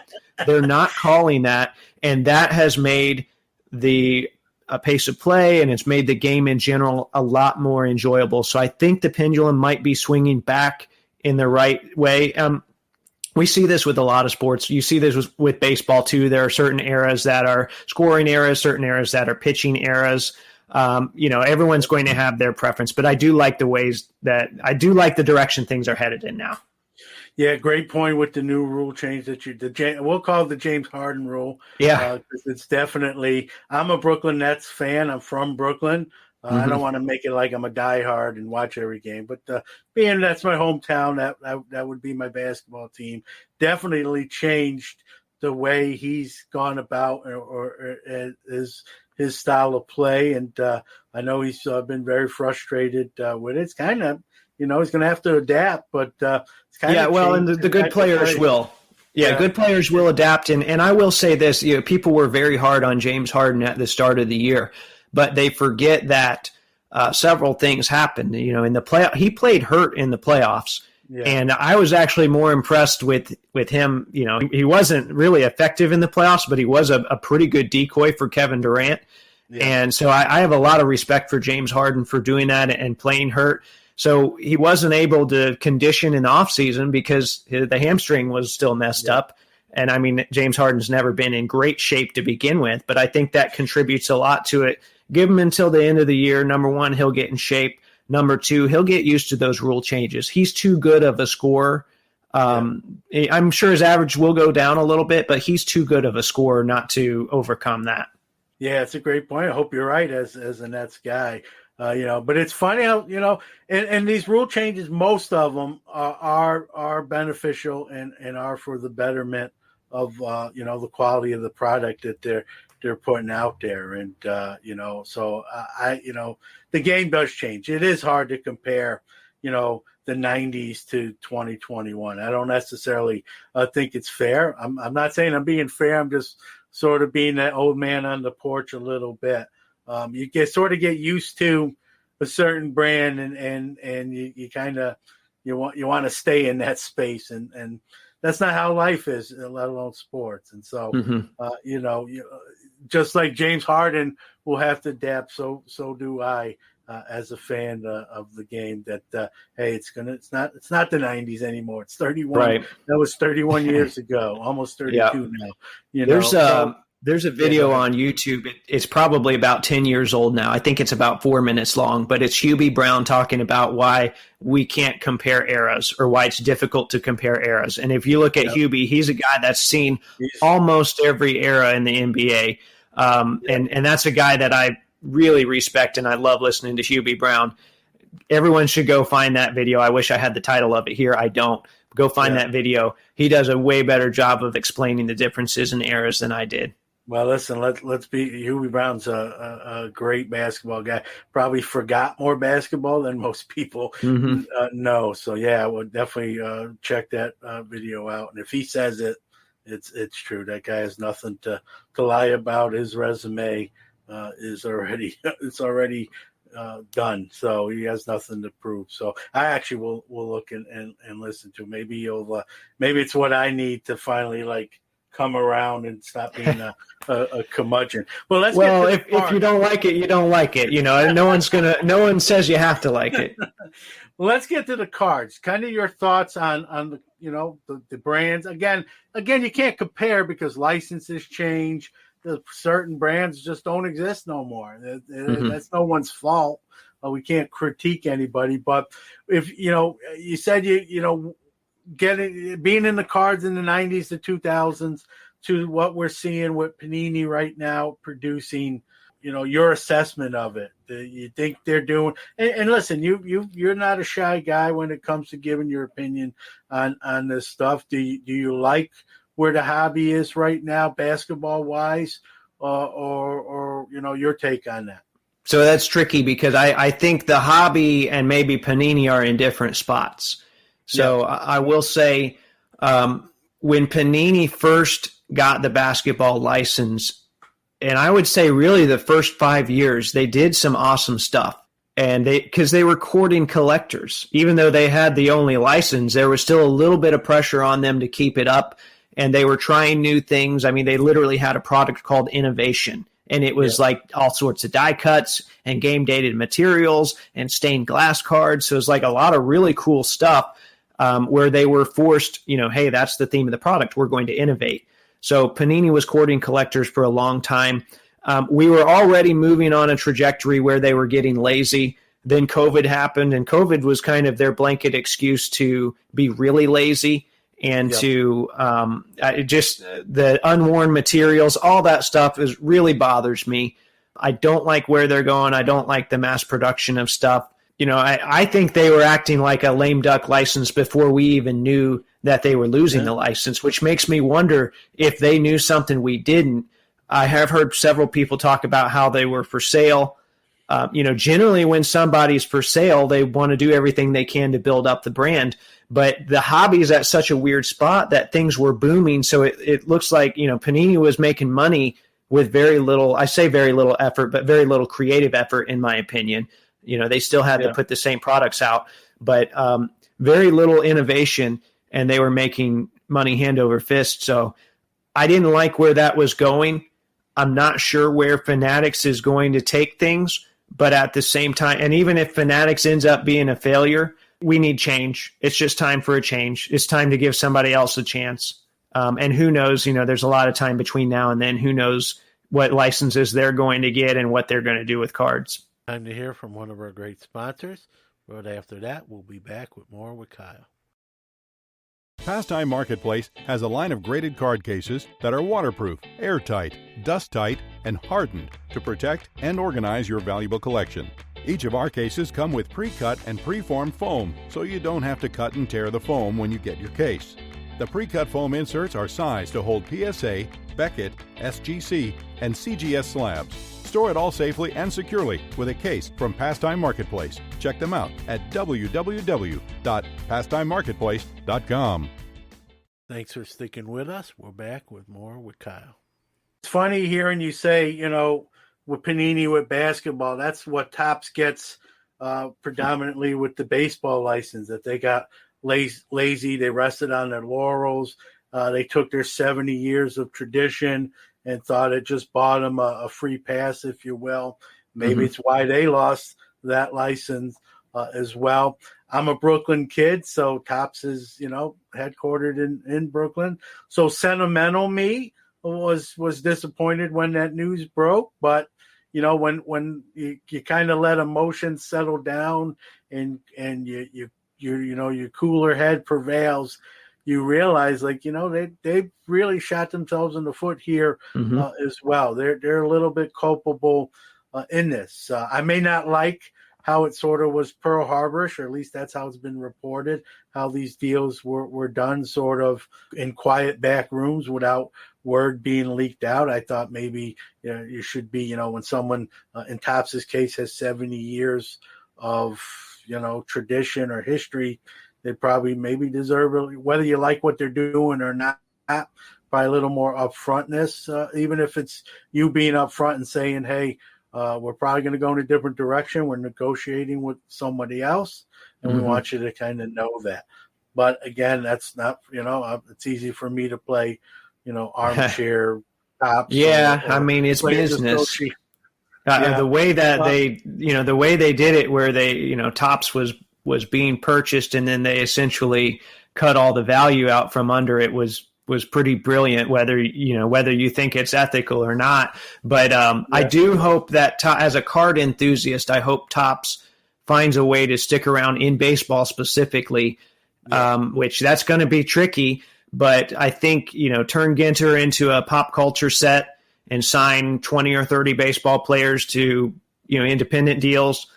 they're not calling that. And that has made the pace of play, and it's made the game in general a lot more enjoyable. So I think the pendulum might be swinging back in the right way. We see this with a lot of sports. You see this with baseball too. There are certain eras that are scoring eras, certain eras that are pitching eras. Everyone's going to have their preference, but I do like the direction things are headed in now. Yeah, great point with the new rule change we'll call it the James Harden rule. Yeah, it's definitely. I'm a Brooklyn Nets fan. I'm from Brooklyn. I don't want to make it like I'm a diehard and watch every game, but being that's my hometown, that would be my basketball team. Definitely changed the way he's gone about or his style of play, and I know he's been very frustrated with it. It's kind of. He's going to have to adapt, but it's kind of and the good players will. Yeah, good players will adapt. And I will say this, people were very hard on James Harden at the start of the year, but they forget that several things happened. In the playoff, he played hurt in the playoffs. Yeah. And I was actually more impressed with him. He wasn't really effective in the playoffs, but he was a pretty good decoy for Kevin Durant. Yeah. And so I have a lot of respect for James Harden for doing that and playing hurt. So he wasn't able to condition in the offseason because the hamstring was still messed up. And, I mean, James Harden's never been in great shape to begin with, but I think that contributes a lot to it. Give him until the end of the year. Number one, he'll get in shape. Number two, he'll get used to those rule changes. He's too good of a scorer. I'm sure his average will go down a little bit, but he's too good of a scorer not to overcome that. Yeah, it's a great point. I hope you're right as a Nets guy. But it's funny how, and these rule changes, most of them are beneficial and are for the betterment of, the quality of the product that they're putting out there. And, so the game does change. It is hard to compare, the 90s to 2021. I don't necessarily think it's fair. I'm not saying I'm being fair. I'm just sort of being that old man on the porch a little bit. You get used to a certain brand and you kind of you want to stay in that space and that's not how life is, let alone sports. And so just like James Harden will have to adapt, so do I as a fan of the game. That hey, it's not the 90s anymore. It's 31. Right. That was 31 years ago, almost 32 now. There's a video on YouTube. It's probably about 10 years old now. I think it's about 4 minutes long, but it's Hubie Brown talking about why we can't compare eras or why it's difficult to compare eras. And if you look at Hubie, he's a guy that's seen almost every era in the NBA. And that's a guy that I really respect, and I love listening to Hubie Brown. Everyone should go find that video. I wish I had the title of it here. I don't. Go find that video. He does a way better job of explaining the differences in eras than I did. Well, listen, let's be Huey Brown's a great basketball guy. Probably forgot more basketball than most people know. So yeah, I would definitely check that video out. And if he says it, it's true. That guy has nothing to lie about. His resume is already done. So he has nothing to prove. So I actually will look and listen to. Maybe maybe it's what I need to finally come around and stop being a curmudgeon. Well, if you don't like it, you don't like it. No one says you have to like it. Well, let's get to the cards. Kind of your thoughts on the brands. Again, you can't compare because licenses change. The certain brands just don't exist no more. That's no one's fault. We can't critique anybody. But if you said being in the cards in the 90s to 2000s to what we're seeing with Panini right now producing, your assessment of it. You think they're doing and listen, you're not a shy guy when it comes to giving your opinion on this stuff. Do you like where the hobby is right now basketball wise, or your take on that? So that's tricky because I think the hobby and maybe Panini are in different spots. So I will say when Panini first got the basketball license, and I would say really the first 5 years, they did some awesome stuff. And because they were courting collectors, even though they had the only license, there was still a little bit of pressure on them to keep it up. And they were trying new things. I mean, they literally had a product called Innovation. And it was like all sorts of die cuts and game dated materials and stained glass cards. So it was like a lot of really cool stuff. Where they were forced, hey, that's the theme of the product. We're going to innovate. So Panini was courting collectors for a long time. We were already moving on a trajectory where they were getting lazy. Then COVID happened, and COVID was kind of their blanket excuse to be really lazy and to just the unworn materials, all that stuff really bothers me. I don't like where they're going. I don't like the mass production of stuff. I think they were acting like a lame duck license before we even knew that they were losing the license, which makes me wonder if they knew something we didn't. I have heard several people talk about how they were for sale. Generally when somebody's for sale, they want to do everything they can to build up the brand. But the hobby is at such a weird spot that things were booming. So it looks like, Panini was making money with very little, I say very little effort, but very little creative effort, in my opinion. They still had to put the same products out, but very little innovation, and they were making money hand over fist. So I didn't like where that was going. I'm not sure where Fanatics is going to take things, but at the same time, and even if Fanatics ends up being a failure, we need change. It's just time for a change. It's time to give somebody else a chance. And who knows, there's a lot of time between now and then. Who knows what licenses they're going to get and what they're going to do with cards. Time to hear from one of our great sponsors. Right after that, we'll be back with more with Kyle. Pastime Marketplace has a line of graded card cases that are waterproof, airtight, dust-tight, and hardened to protect and organize your valuable collection. Each of our cases come with pre-cut and pre-formed foam, so you don't have to cut and tear the foam when you get your case. The pre-cut foam inserts are sized to hold PSA, Beckett, SGC, and CGS slabs. Store it all safely and securely with a case from Pastime Marketplace. Check them out at www.pastimemarketplace.com. Thanks for sticking with us. We're back with more with Kyle. It's funny hearing you say, with Panini, with basketball, that's what Topps gets predominantly with the baseball license, that they got lazy. They rested on their laurels. They took their 70 years of tradition and thought it just bought them a free pass, if you will. Maybe it's why they lost that license as well. I'm a Brooklyn kid, so Topps is, headquartered in Brooklyn. So sentimental me was disappointed when that news broke. But, when you kind of let emotions settle down and your cooler head prevails, you realize, they really shot themselves in the foot here as well. They're a little bit culpable in this. I may not like how it sort of was Pearl Harbor-ish, or at least that's how it's been reported, how these deals were done sort of in quiet back rooms without word being leaked out. I thought maybe you should be, when someone in Topps' case has 70 years of, tradition or history, they probably maybe deserve it, whether you like what they're doing or not, by a little more upfrontness, even if it's you being upfront and saying, hey, we're probably going to go in a different direction. We're negotiating with somebody else, and we want you to kind of know that. But again, that's not, it's easy for me to play, armchair Topps. Yeah, I mean, it's business. The way that the way they did it, where they, Topps was being purchased, and then they essentially cut all the value out from under it was pretty brilliant, whether you think it's ethical or not. But I do hope that as a card enthusiast, I hope Topps finds a way to stick around in baseball specifically, which that's going to be tricky. But I think, turn Ginter into a pop culture set and sign 20 or 30 baseball players to, independent deals.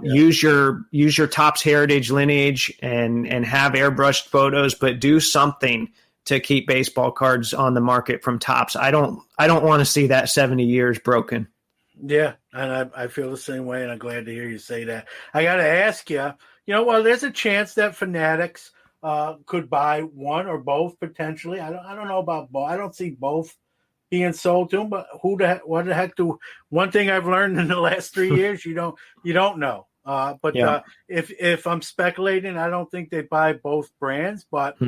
Use your Topps heritage lineage and have airbrushed photos, but do something to keep baseball cards on the market from Topps. I don't want to see that 70 years broken. Yeah, and I feel the same way, and I'm glad to hear you say that. I got to ask you, there's a chance that Fanatics could buy one or both potentially. I don't know about both. I don't see both being sold to them, but what the heck one thing I've learned in the last 3 years, you don't know. If I'm speculating, I don't think they buy both brands, but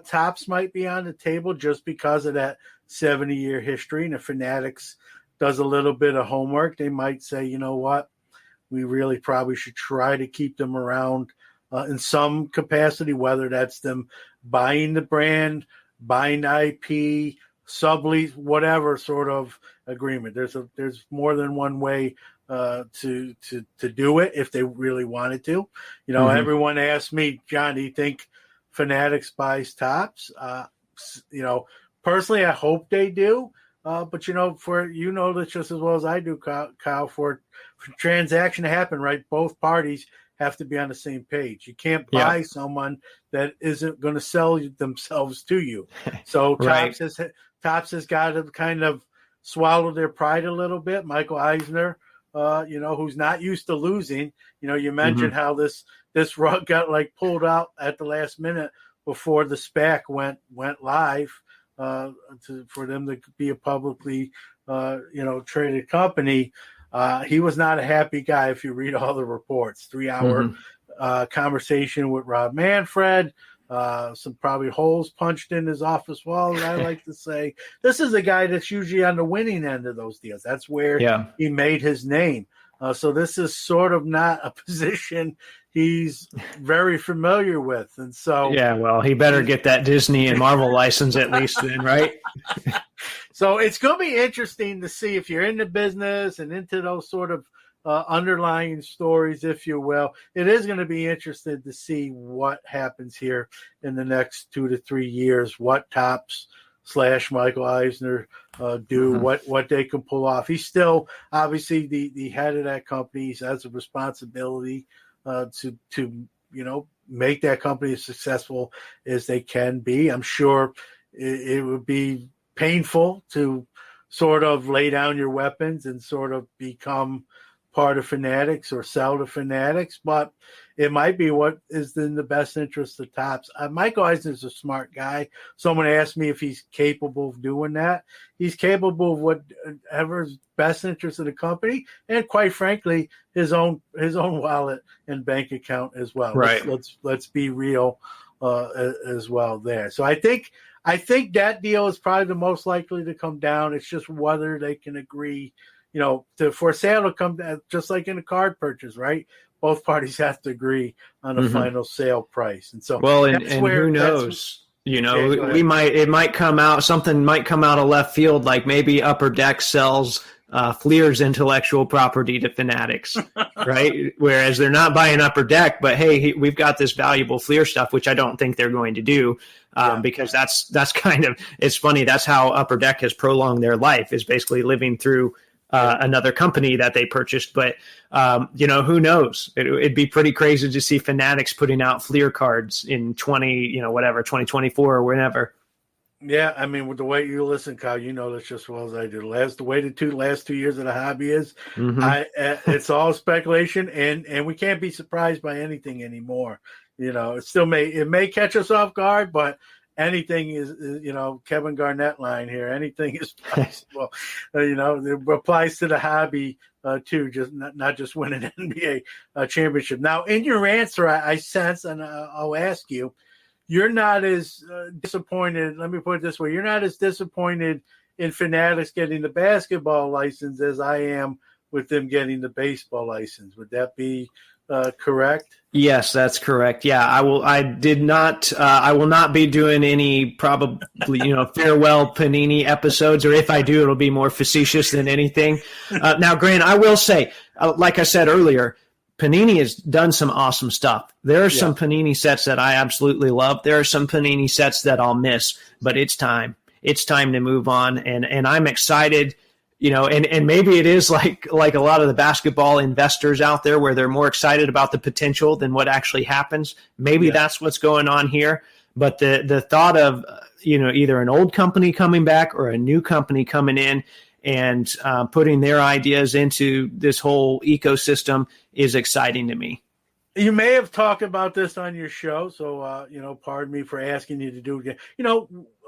Topps might be on the table just because of that 70-year history. And if Fanatics does a little bit of homework, they might say, you know what, we really probably should try to keep them around in some capacity, whether that's them buying the brand, buying the IP, sublease, whatever sort of agreement. There's more than one way to do it if they really wanted to. Everyone asked me, John, do you think Fanatics buys Topps? Personally, I hope they do. But that's just as well as I do, Kyle, for transaction to happen, right? Both parties have to be on the same page. You can't buy someone that isn't going to sell themselves to you. So Topps has got to kind of swallow their pride a little bit. Michael Eisner, who's not used to losing. You mentioned how this rug got pulled out at the last minute before the SPAC went live for them to be a publicly traded company. He was not a happy guy if you read all the reports. 3-hour conversation with Rob Manfred. Some probably holes punched in his office wall, as I like to say. This is a guy that's usually on the winning end of those deals. That's where he made his name. So this is sort of not a position he's very familiar with. And so he better get that Disney and Marvel license at least then, right? So it's going to be interesting to see if you're in the business and into those sort of underlying stories, if you will. It is going to be interesting to see what happens here in the next 2 to 3 years, what Topps / Michael Eisner do, what they can pull off. He's still obviously the head of that company. He has a responsibility to make that company as successful as they can be. I'm sure it would be painful to sort of lay down your weapons and sort of become part of Fanatics or sell to Fanatics, but it might be what is in the best interest of Topps. Michael Eisner's a smart guy. Someone asked me if he's capable of doing that. He's capable of whatever's best interest of the company, and quite frankly, his own wallet and bank account as well. Right. Let's be real as well there. So I think that deal is probably the most likely to come down. It's just whether they can agree. For sale to come down, just like in a card purchase, right? Both parties have to agree on a final sale price. And so, and who knows? Something might come out of left field, like maybe Upper Deck sells Fleer's intellectual property to Fanatics, right? Whereas they're not buying Upper Deck, but hey, we've got this valuable Fleer stuff, which I don't think they're going to do, because that's kind of, it's funny. That's how Upper Deck has prolonged their life, is basically living through another company that they purchased. But, who knows? It'd be pretty crazy to see Fanatics putting out Fleer cards in 2024 or whenever. Yeah, I mean, with the way you listen, Kyle, you know this just as well as I do. The way the last 2 years of the hobby is, it's all speculation, and we can't be surprised by anything anymore. It may catch us off guard, but anything is Kevin Garnett line here. Anything is possible. It applies to the hobby too, just not just winning an NBA championship. Now, in your answer, I sense, and I'll ask you, you're not as disappointed. Let me put it this way: you're not as disappointed in Fanatics getting the basketball license as I am with them getting the baseball license. Would that be correct? Yes, that's correct. Yeah, I will. I will not be doing any probably, farewell Panini episodes, or if I do, it'll be more facetious than anything. Now, Grant, I will say, like I said earlier, Panini has done some awesome stuff. There are some Panini sets that I absolutely love. There are some Panini sets that I'll miss, but it's time. It's time to move on, and I'm excited. And maybe it is like a lot of the basketball investors out there where they're more excited about the potential than what actually happens. Maybe that's what's going on here. But the thought of, either an old company coming back or a new company coming in and putting their ideas into this whole ecosystem is exciting to me. You may have talked about this on your show, so pardon me for asking you to do it again.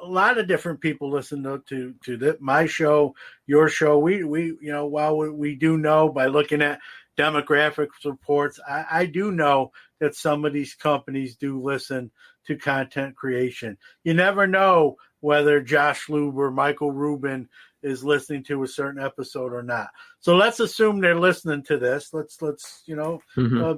A lot of different people listen to my show, your show. We while we do know by looking at demographics reports, I do know that some of these companies do listen to content creation. You never know whether Josh Lube or Michael Rubin is listening to a certain episode or not. So let's assume they're listening to this. Let's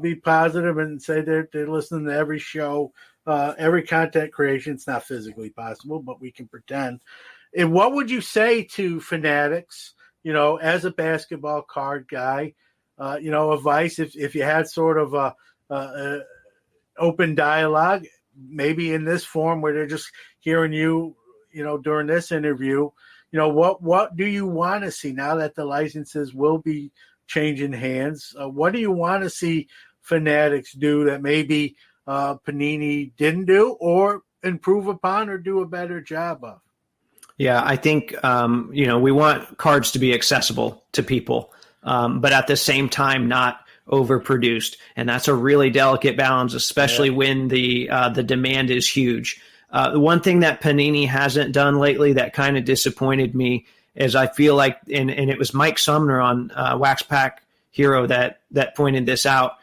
be positive and say they're listening to every show, every content creation. It's not physically possible, but we can pretend. And what would you say to Fanatics, as a basketball card guy, advice if you had sort of a open dialogue, maybe in this form where they're just hearing you, during this interview, what do you want to see now that the licenses will be changing hands? What do you want to see Fanatics do that maybe Panini didn't do, or improve upon, or do a better job of? Yeah, I think, we want cards to be accessible to people, but at the same time, not overproduced. And that's a really delicate balance, especially when the demand is huge. The one thing that Panini hasn't done lately that kind of disappointed me is I feel like, and it was Mike Sumner on Wax Pack Hero that pointed this out,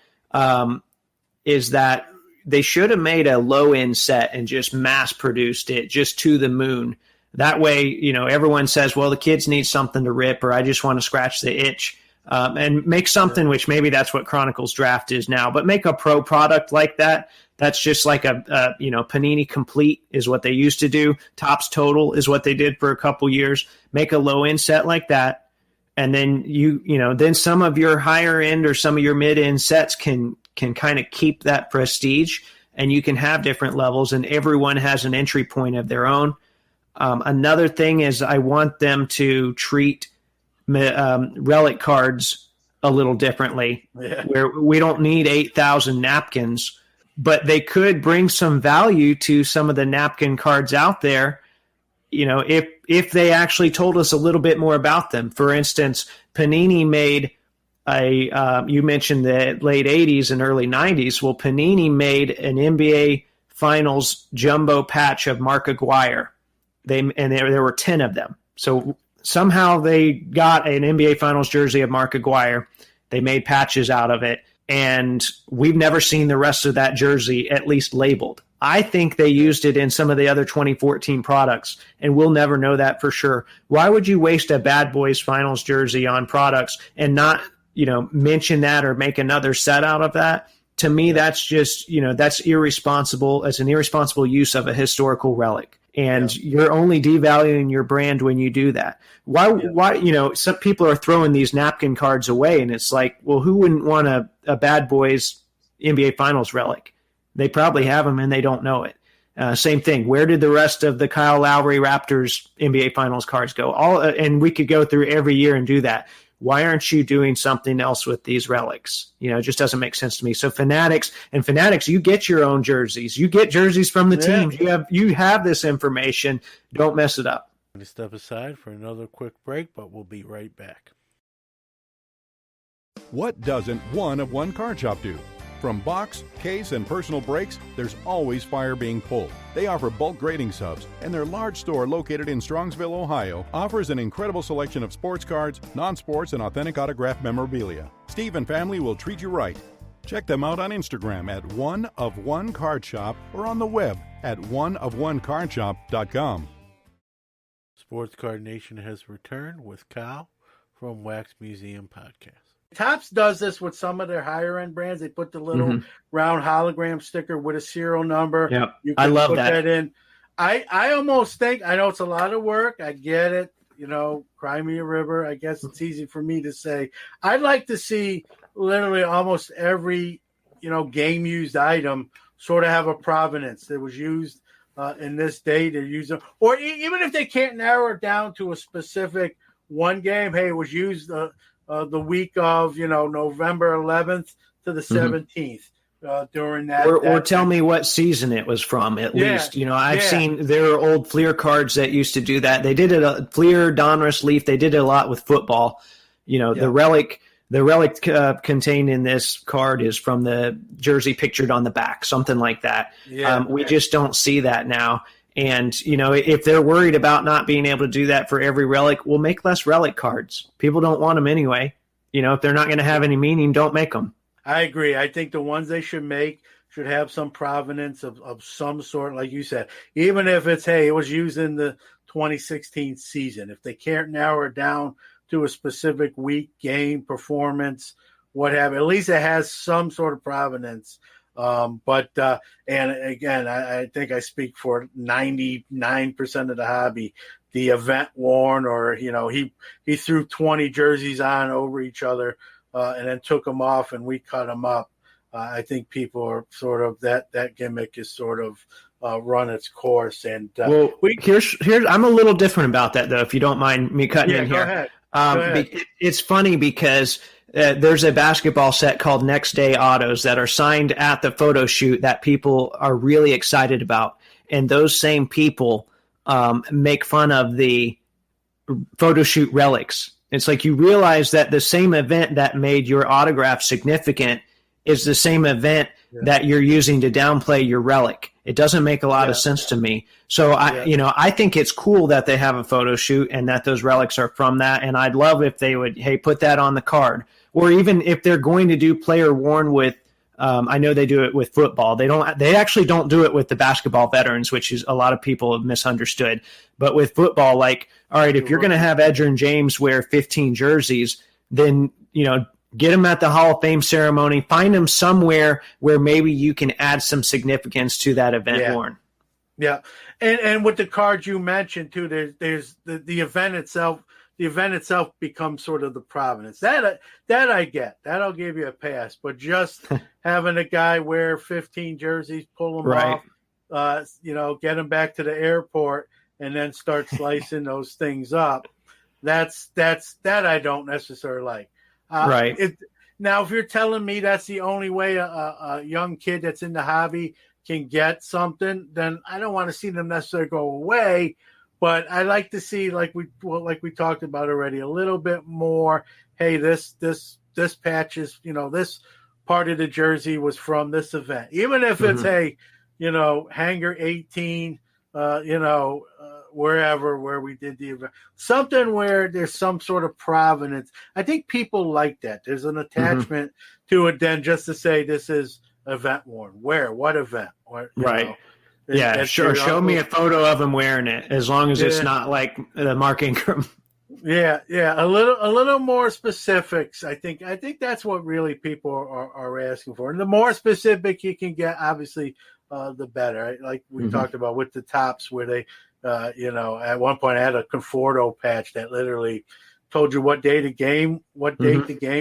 is that they should have made a low-end set and just mass-produced it just to the moon. That way, everyone says, well, the kids need something to rip, or I just want to scratch the itch. And make something, which maybe that's what Chronicles Draft is now, but make a pro product like that. That's just like a Panini Complete is what they used to do. Topps Total is what they did for a couple years. Make a low end set like that, and then then some of your higher end or some of your mid end sets can kind of keep that prestige, and you can have different levels, and everyone has an entry point of their own. Another thing is I want them to treat relic cards a little differently, where we don't need 8,000 napkins, but they could bring some value to some of the napkin cards out there, if they actually told us a little bit more about them. For instance, Panini made you mentioned the late 80s and early 90s. Well, Panini made an NBA Finals jumbo patch of Mark Aguirre. There were 10 of them. So somehow they got an NBA Finals jersey of Mark Aguirre. They made patches out of it, and we've never seen the rest of that jersey at least labeled. I think they used it in some of the other 2014 products, and we'll never know that for sure. Why would you waste a Bad Boys Finals jersey on products and not, mention that or make another set out of that? To me, that's just, that's irresponsible. It's an irresponsible use of a historical relic. And you're only devaluing your brand when you do that. Why, some people are throwing these napkin cards away, and it's like, well, who wouldn't want a Bad Boys NBA Finals relic? They probably have them and they don't know it. Same thing. Where did the rest of the Kyle Lowry Raptors NBA Finals cards go? And we could go through every year and do that. Why aren't you doing something else with these relics? It just doesn't make sense to me. So Fanatics, you get your own jerseys. You get jerseys from the teams. You have this information. Don't mess it up. I'm going to step aside for another quick break, but we'll be right back. What doesn't one of one card shop do? From box, case, and personal breaks, there's always fire being pulled. They offer bulk grading subs, and their large store located in Strongsville, Ohio, offers an incredible selection of sports cards, non-sports, and authentic autographed memorabilia. Steve and family will treat you right. Check them out on Instagram at One of One Card Shop or on the web at oneofOneCardShop.com. Sports Card Nation has returned with Kyle from Wax Museum Podcast. Topps does this with some of their higher end brands. They put the little round hologram sticker with a serial number. Yeah, I love put that in. I almost think, I know it's a lot of work. I get it. Cry me a river. I guess it's easy for me to say. I'd like to see literally almost every, game used item sort of have a provenance that was used in this date. They're using, or even if they can't narrow it down to a specific one game, hey, it was used the week of, November 11th to the 17th during that. Or tell me what season it was from, at least. I've seen there are old Fleer cards that used to do that. They did it, Fleer, Donruss, Leaf, they did it a lot with football. The relic contained in this card is from the jersey pictured on the back, something like that. We just don't see that now. And, if they're worried about not being able to do that for every relic, we'll make less relic cards. People don't want them anyway. If they're not going to have any meaning, don't make them. I agree. I think the ones they should make should have some provenance of some sort, like you said. Even if it's, hey, it was used in the 2016 season. If they can't narrow it down to a specific week, game, performance, what have you, at least it has some sort of provenance. And again, I think I speak for 99% of the hobby. The event worn, or he threw 20 jerseys on over each other and then took them off, and we cut them up. I think people are sort of that gimmick is sort of run its course. And here's I'm a little different about that, though, if you don't mind me cutting in here. Go ahead. It's funny because there's a basketball set called Next Day Autos that are signed at the photo shoot that people are really excited about. And those same people make fun of the photo shoot relics. It's like you realize that the same event that made your autograph significant is the same event that you're using to downplay your relic. It doesn't make a lot of sense to me. So I think it's cool that they have a photo shoot and that those relics are from that. And I'd love if they would, hey, put that on the card. Or even if they're going to do player worn with, I know they do it with football. They actually don't do it with the basketball veterans, which is a lot of people have misunderstood. But with football, like, all right, if you're going to have Edgerrin James wear 15 jerseys, then, get him at the Hall of Fame ceremony, find him somewhere where maybe you can add some significance to that event worn. Yeah. And with the cards you mentioned too, there's the event itself. The event itself becomes sort of the provenance. That I get. That I'll give you a pass. But just having a guy wear 15 jerseys, pull them off, get him back to the airport, and then start slicing those things up. That I don't necessarily like. Now, if you're telling me that's the only way a young kid that's in the hobby can get something, then I don't want to see them necessarily go away. But I like to see, like we talked about already, a little bit more. Hey, this patch is, this part of the jersey was from this event, even if it's Hangar 18, wherever where we did the event, something where there's some sort of provenance. I think people like that. There's an attachment to it than just to say this is event worn. Where? What event? Sure. Show me a photo of him wearing it, as long as it's not like the Mark Ingram. Yeah. A little more specifics. I think that's what really people are asking for. And the more specific you can get, obviously, the better. Right? Like we talked about with the Topps, where they, at one point I had a Conforto patch that literally told you what date the game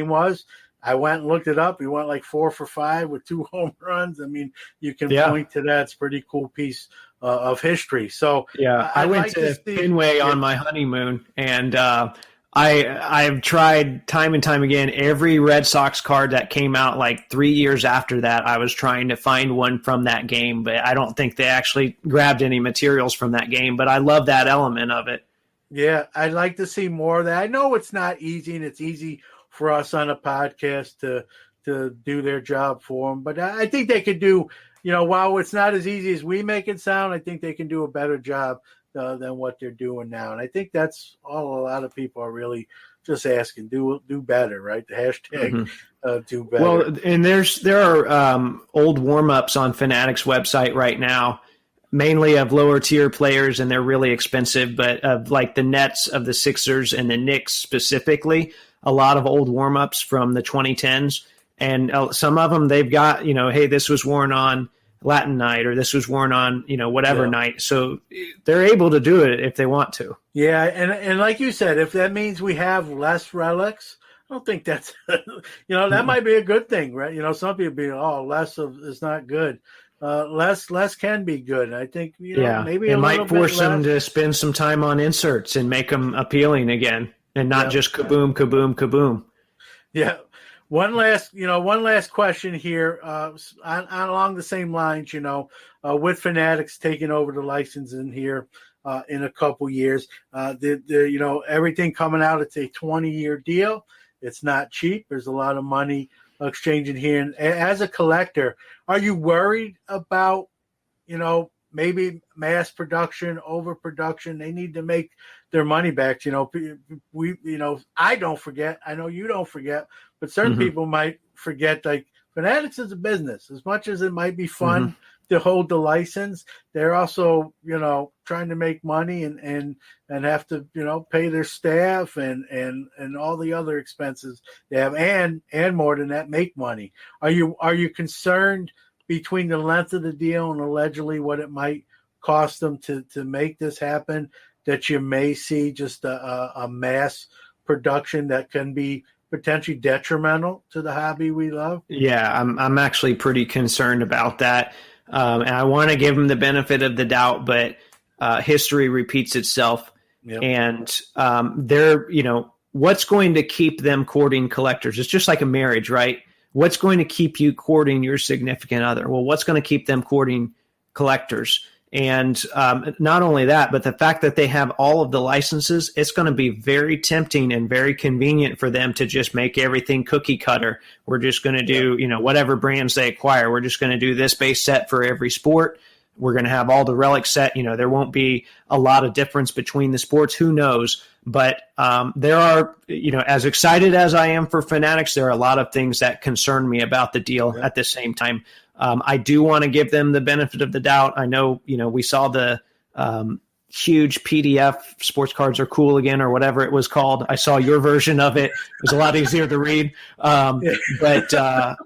was. I went and looked it up. He went like 4 for 5 with 2 home runs. I mean, you can point to that. It's a pretty cool piece of history. So I went to Fenway on my honeymoon, and I've tried time and time again. Every Red Sox card that came out like 3 years after that, I was trying to find one from that game, but I don't think they actually grabbed any materials from that game. But I love that element of it. Yeah, I'd like to see more of that. I know it's not easy, and it's easy for us on a podcast to do their job for them. But I think they could do, while it's not as easy as we make it sound, I think they can do a better job than what they're doing now. And I think that's all a lot of people are really just asking, do better, right? The hashtag do better. Well, and there are old warm-ups on Fanatics website right now, mainly of lower tier players, and they're really expensive, but of like the Nets, of the Sixers, and the Knicks specifically, a lot of old warm-ups from the 2010s. And some of them, they've got, hey, this was worn on Latin night, or this was worn on, whatever night. So they're able to do it if they want to. Yeah, and like you said, if that means we have less relics, I don't think that's, that might be a good thing, right? Some people be, less of is not good. Less can be good. I think, maybe it might force them to spend some time on inserts and make them appealing again, and not just kaboom, kaboom, kaboom. Yeah. One last question here, along the same lines, with Fanatics taking over the licensing here in a couple years, everything coming out, it's a 20-year deal. It's not cheap. There's a lot of money exchanging here. And as a collector, are you worried about, maybe mass production, overproduction? They need to make their money back. I don't forget. I know you don't forget, but certain people might forget. Like, Fanatics is a business. As much as it might be fun to hold the license, they're also, trying to make money and have to, pay their staff and all the other expenses they have, and more than that, make money. Are you concerned between the length of the deal and allegedly what it might cost them to make this happen, that you may see just a mass production that can be potentially detrimental to the hobby we love? Yeah, I'm actually pretty concerned about that. And I want to give them the benefit of the doubt, but history repeats itself. Yep. And they're, what's going to keep them courting collectors? It's just like a marriage, right? What's going to keep you courting your significant other? Well, what's going to keep them courting collectors? And not only that, but the fact that they have all of the licenses, it's going to be very tempting and very convenient for them to just make everything cookie cutter. We're just going to do, whatever brands they acquire. We're just going to do this base set for every sport. We're going to have all the relic set. There won't be a lot of difference between the sports. Who knows? But there are, as excited as I am for Fanatics, there are a lot of things that concern me about the deal at the same time. I do want to give them the benefit of the doubt. I know, we saw the huge PDF sports cards are cool again, or whatever it was called. I saw your version of it. It was a lot easier to read. But I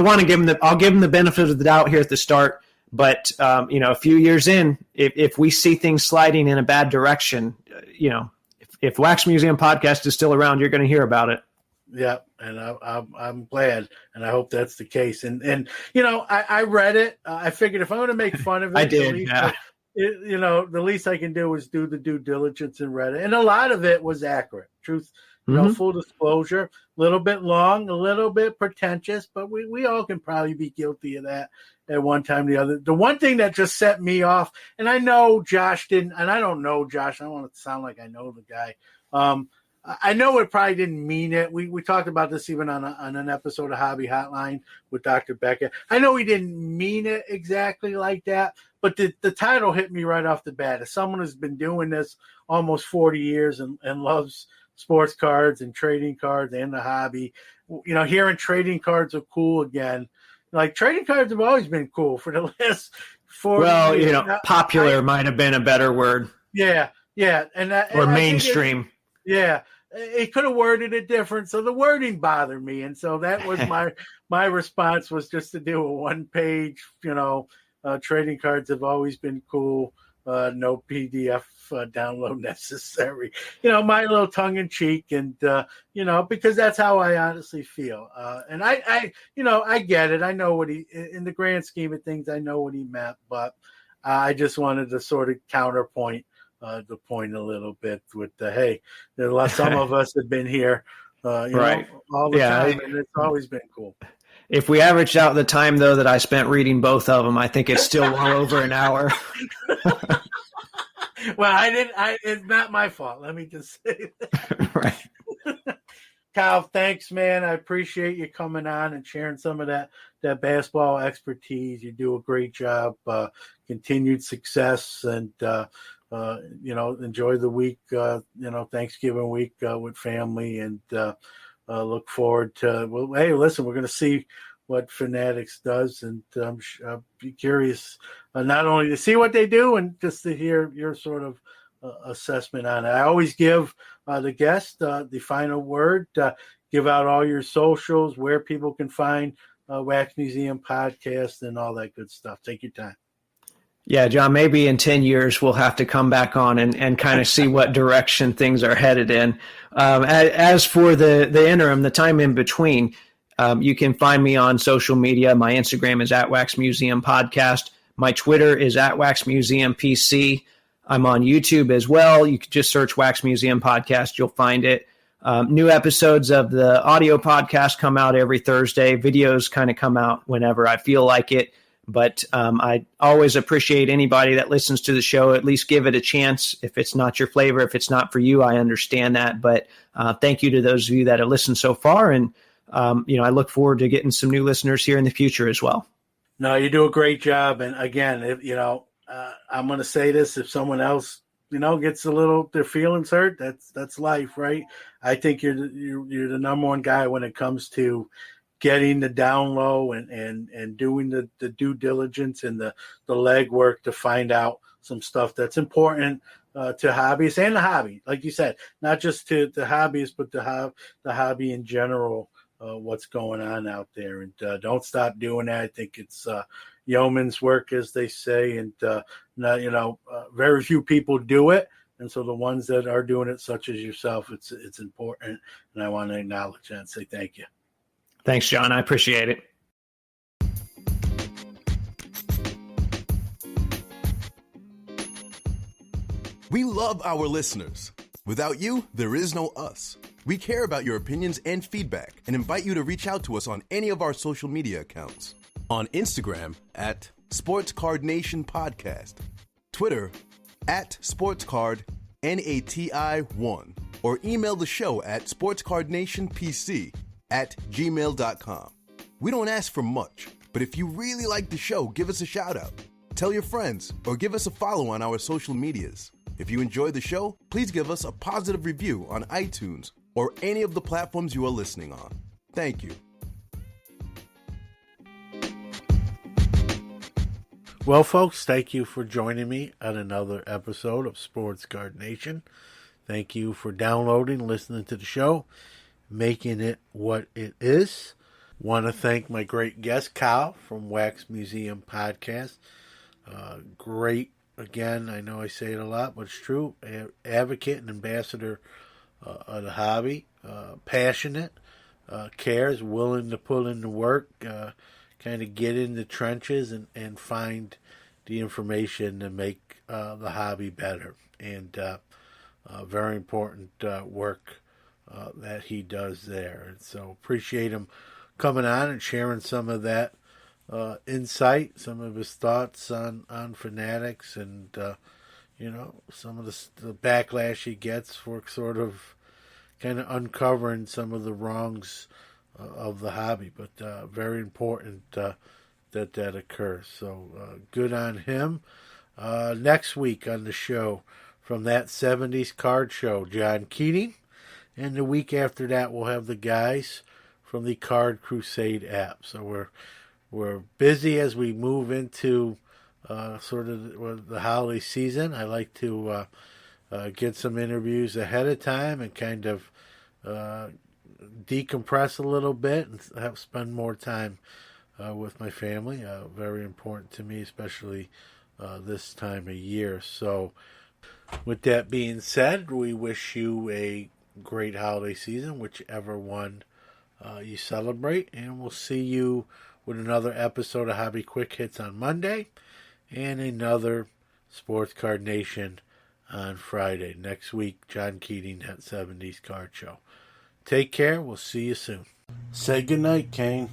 want to give them I'll give them the benefit of the doubt here at the start. But, a few years in, if we see things sliding in a bad direction, if Wax Museum Podcast is still around, you're going to hear about it. Yeah, and I'm glad, and I hope that's the case. And I read it. I figured if I'm going to make fun of it, I did. The least I can do is do the due diligence and read it. And a lot of it was accurate. Truth, full disclosure, a little bit long, a little bit pretentious, but we all can probably be guilty of that at one time or the other. The one thing that just set me off, and I know Josh didn't, and I don't know Josh. I don't want to sound like I know the guy. I know it probably didn't mean it. We talked about this even on an episode of Hobby Hotline with Dr. Beckett. I know he didn't mean it exactly like that, but the title hit me right off the bat. As someone who's been doing this almost 40 years and loves sports cards and trading cards and the hobby, hearing trading cards are cool again. Like, trading cards have always been cool for the last 40 years. Well, popular might have been a better word. Yeah. Or mainstream. Yeah, it could have worded it different, so the wording bothered me, and so that was my response, was just to do a one-page. Trading cards have always been cool. No PDF download necessary. My little tongue in cheek, and because that's how I honestly feel. And I get it. I know what in the grand scheme of things, I know what he meant, but I just wanted to sort of counterpoint the point a little bit with the, hey, some of us have been here, Right. all the Yeah, time, and it's always been cool. If we averaged out the time, though, that I spent reading both of them, I think it's still well over an hour. Well, it's not my fault. Let me just say that. Right. Kyle, thanks, man. I appreciate you coming on and sharing some of that basketball expertise. You do a great job. Continued success, and enjoy the week. Thanksgiving week with family, and look forward to. Well, hey, listen, we're going to see what Fanatics does, and I'll be curious not only to see what they do and just to hear your sort of assessment on it. I always give the guest the final word. Give out all your socials, where people can find Wax Museum podcast and all that good stuff. Take your time. Yeah, John, maybe in 10 years we'll have to come back on and kind of see what direction things are headed in. As for the interim, the time in between, you can find me on social media. My Instagram is @Wax Museum Podcast. My Twitter is @Wax Museum PC. I'm on YouTube as well. You can just search Wax Museum Podcast. You'll find it. New episodes of the audio podcast come out every Thursday. Videos kind of come out whenever I feel like it. But I always appreciate anybody that listens to the show. At least give it a chance. If it's not your flavor, if it's not for you, I understand that. But thank you to those of you that have listened so far. And, I look forward to getting some new listeners here in the future as well. No, you do a great job. And again, I'm going to say this, if someone else, gets their feelings hurt, that's life, right? I think you're the number one guy when it comes to getting the down low and doing the due diligence and the legwork to find out some stuff that's important to hobbyists and the hobby. Like you said, not just to the hobbyists, but the hobby in general, what's going on out there. And don't stop doing that. I think it's yeoman's work, as they say, and very few people do it. And so the ones that are doing it, such as yourself, it's important. And I want to acknowledge that and say thank you. Thanks, John. I appreciate it. We love our listeners. Without you, there is no us. We care about your opinions and feedback and invite you to reach out to us on any of our social media accounts. On Instagram @SportsCardNation Podcast, Twitter @SportsCardNati1, or email the show at SportsCardNationPC@gmail.com. We don't ask for much, but if you really like the show, give us a shout out. Tell your friends or give us a follow on our social medias. If you enjoy the show, please give us a positive review on iTunes or any of the platforms you are listening on. Thank you. Well, folks, thank you for joining me on another episode of Sports Card Nation. Thank you for downloading, listening to the show, making it what it is. Want to thank my great guest, Kyle, from Wax Museum Podcast. Great, again, I know I say it a lot, but it's true, advocate and ambassador of the hobby, passionate, cares, willing to put in the work, kind of get in the trenches and find the information to make the hobby better. And very important work that he does there. And so appreciate him coming on and sharing some of that insight, some of his thoughts on Fanatics, and some of the backlash he gets for sort of kind of uncovering some of the wrongs of the hobby. But very important that occurs. So good on him. Next week on the show, from that 70s card show, John Keating. And the week after that, we'll have the guys from the Card Crusade app. So we're busy as we move into sort of the holiday season. I like to get some interviews ahead of time and kind of decompress a little bit and spend more time with my family. Very important to me, especially this time of year. So with that being said, we wish you a great holiday season, whichever one you celebrate, and we'll see you with another episode of Hobby Quick Hits on Monday and another Sports Card Nation on Friday. Next week, John Keating at 70s Card Show. Take care. We'll see you soon. Say goodnight, Kane.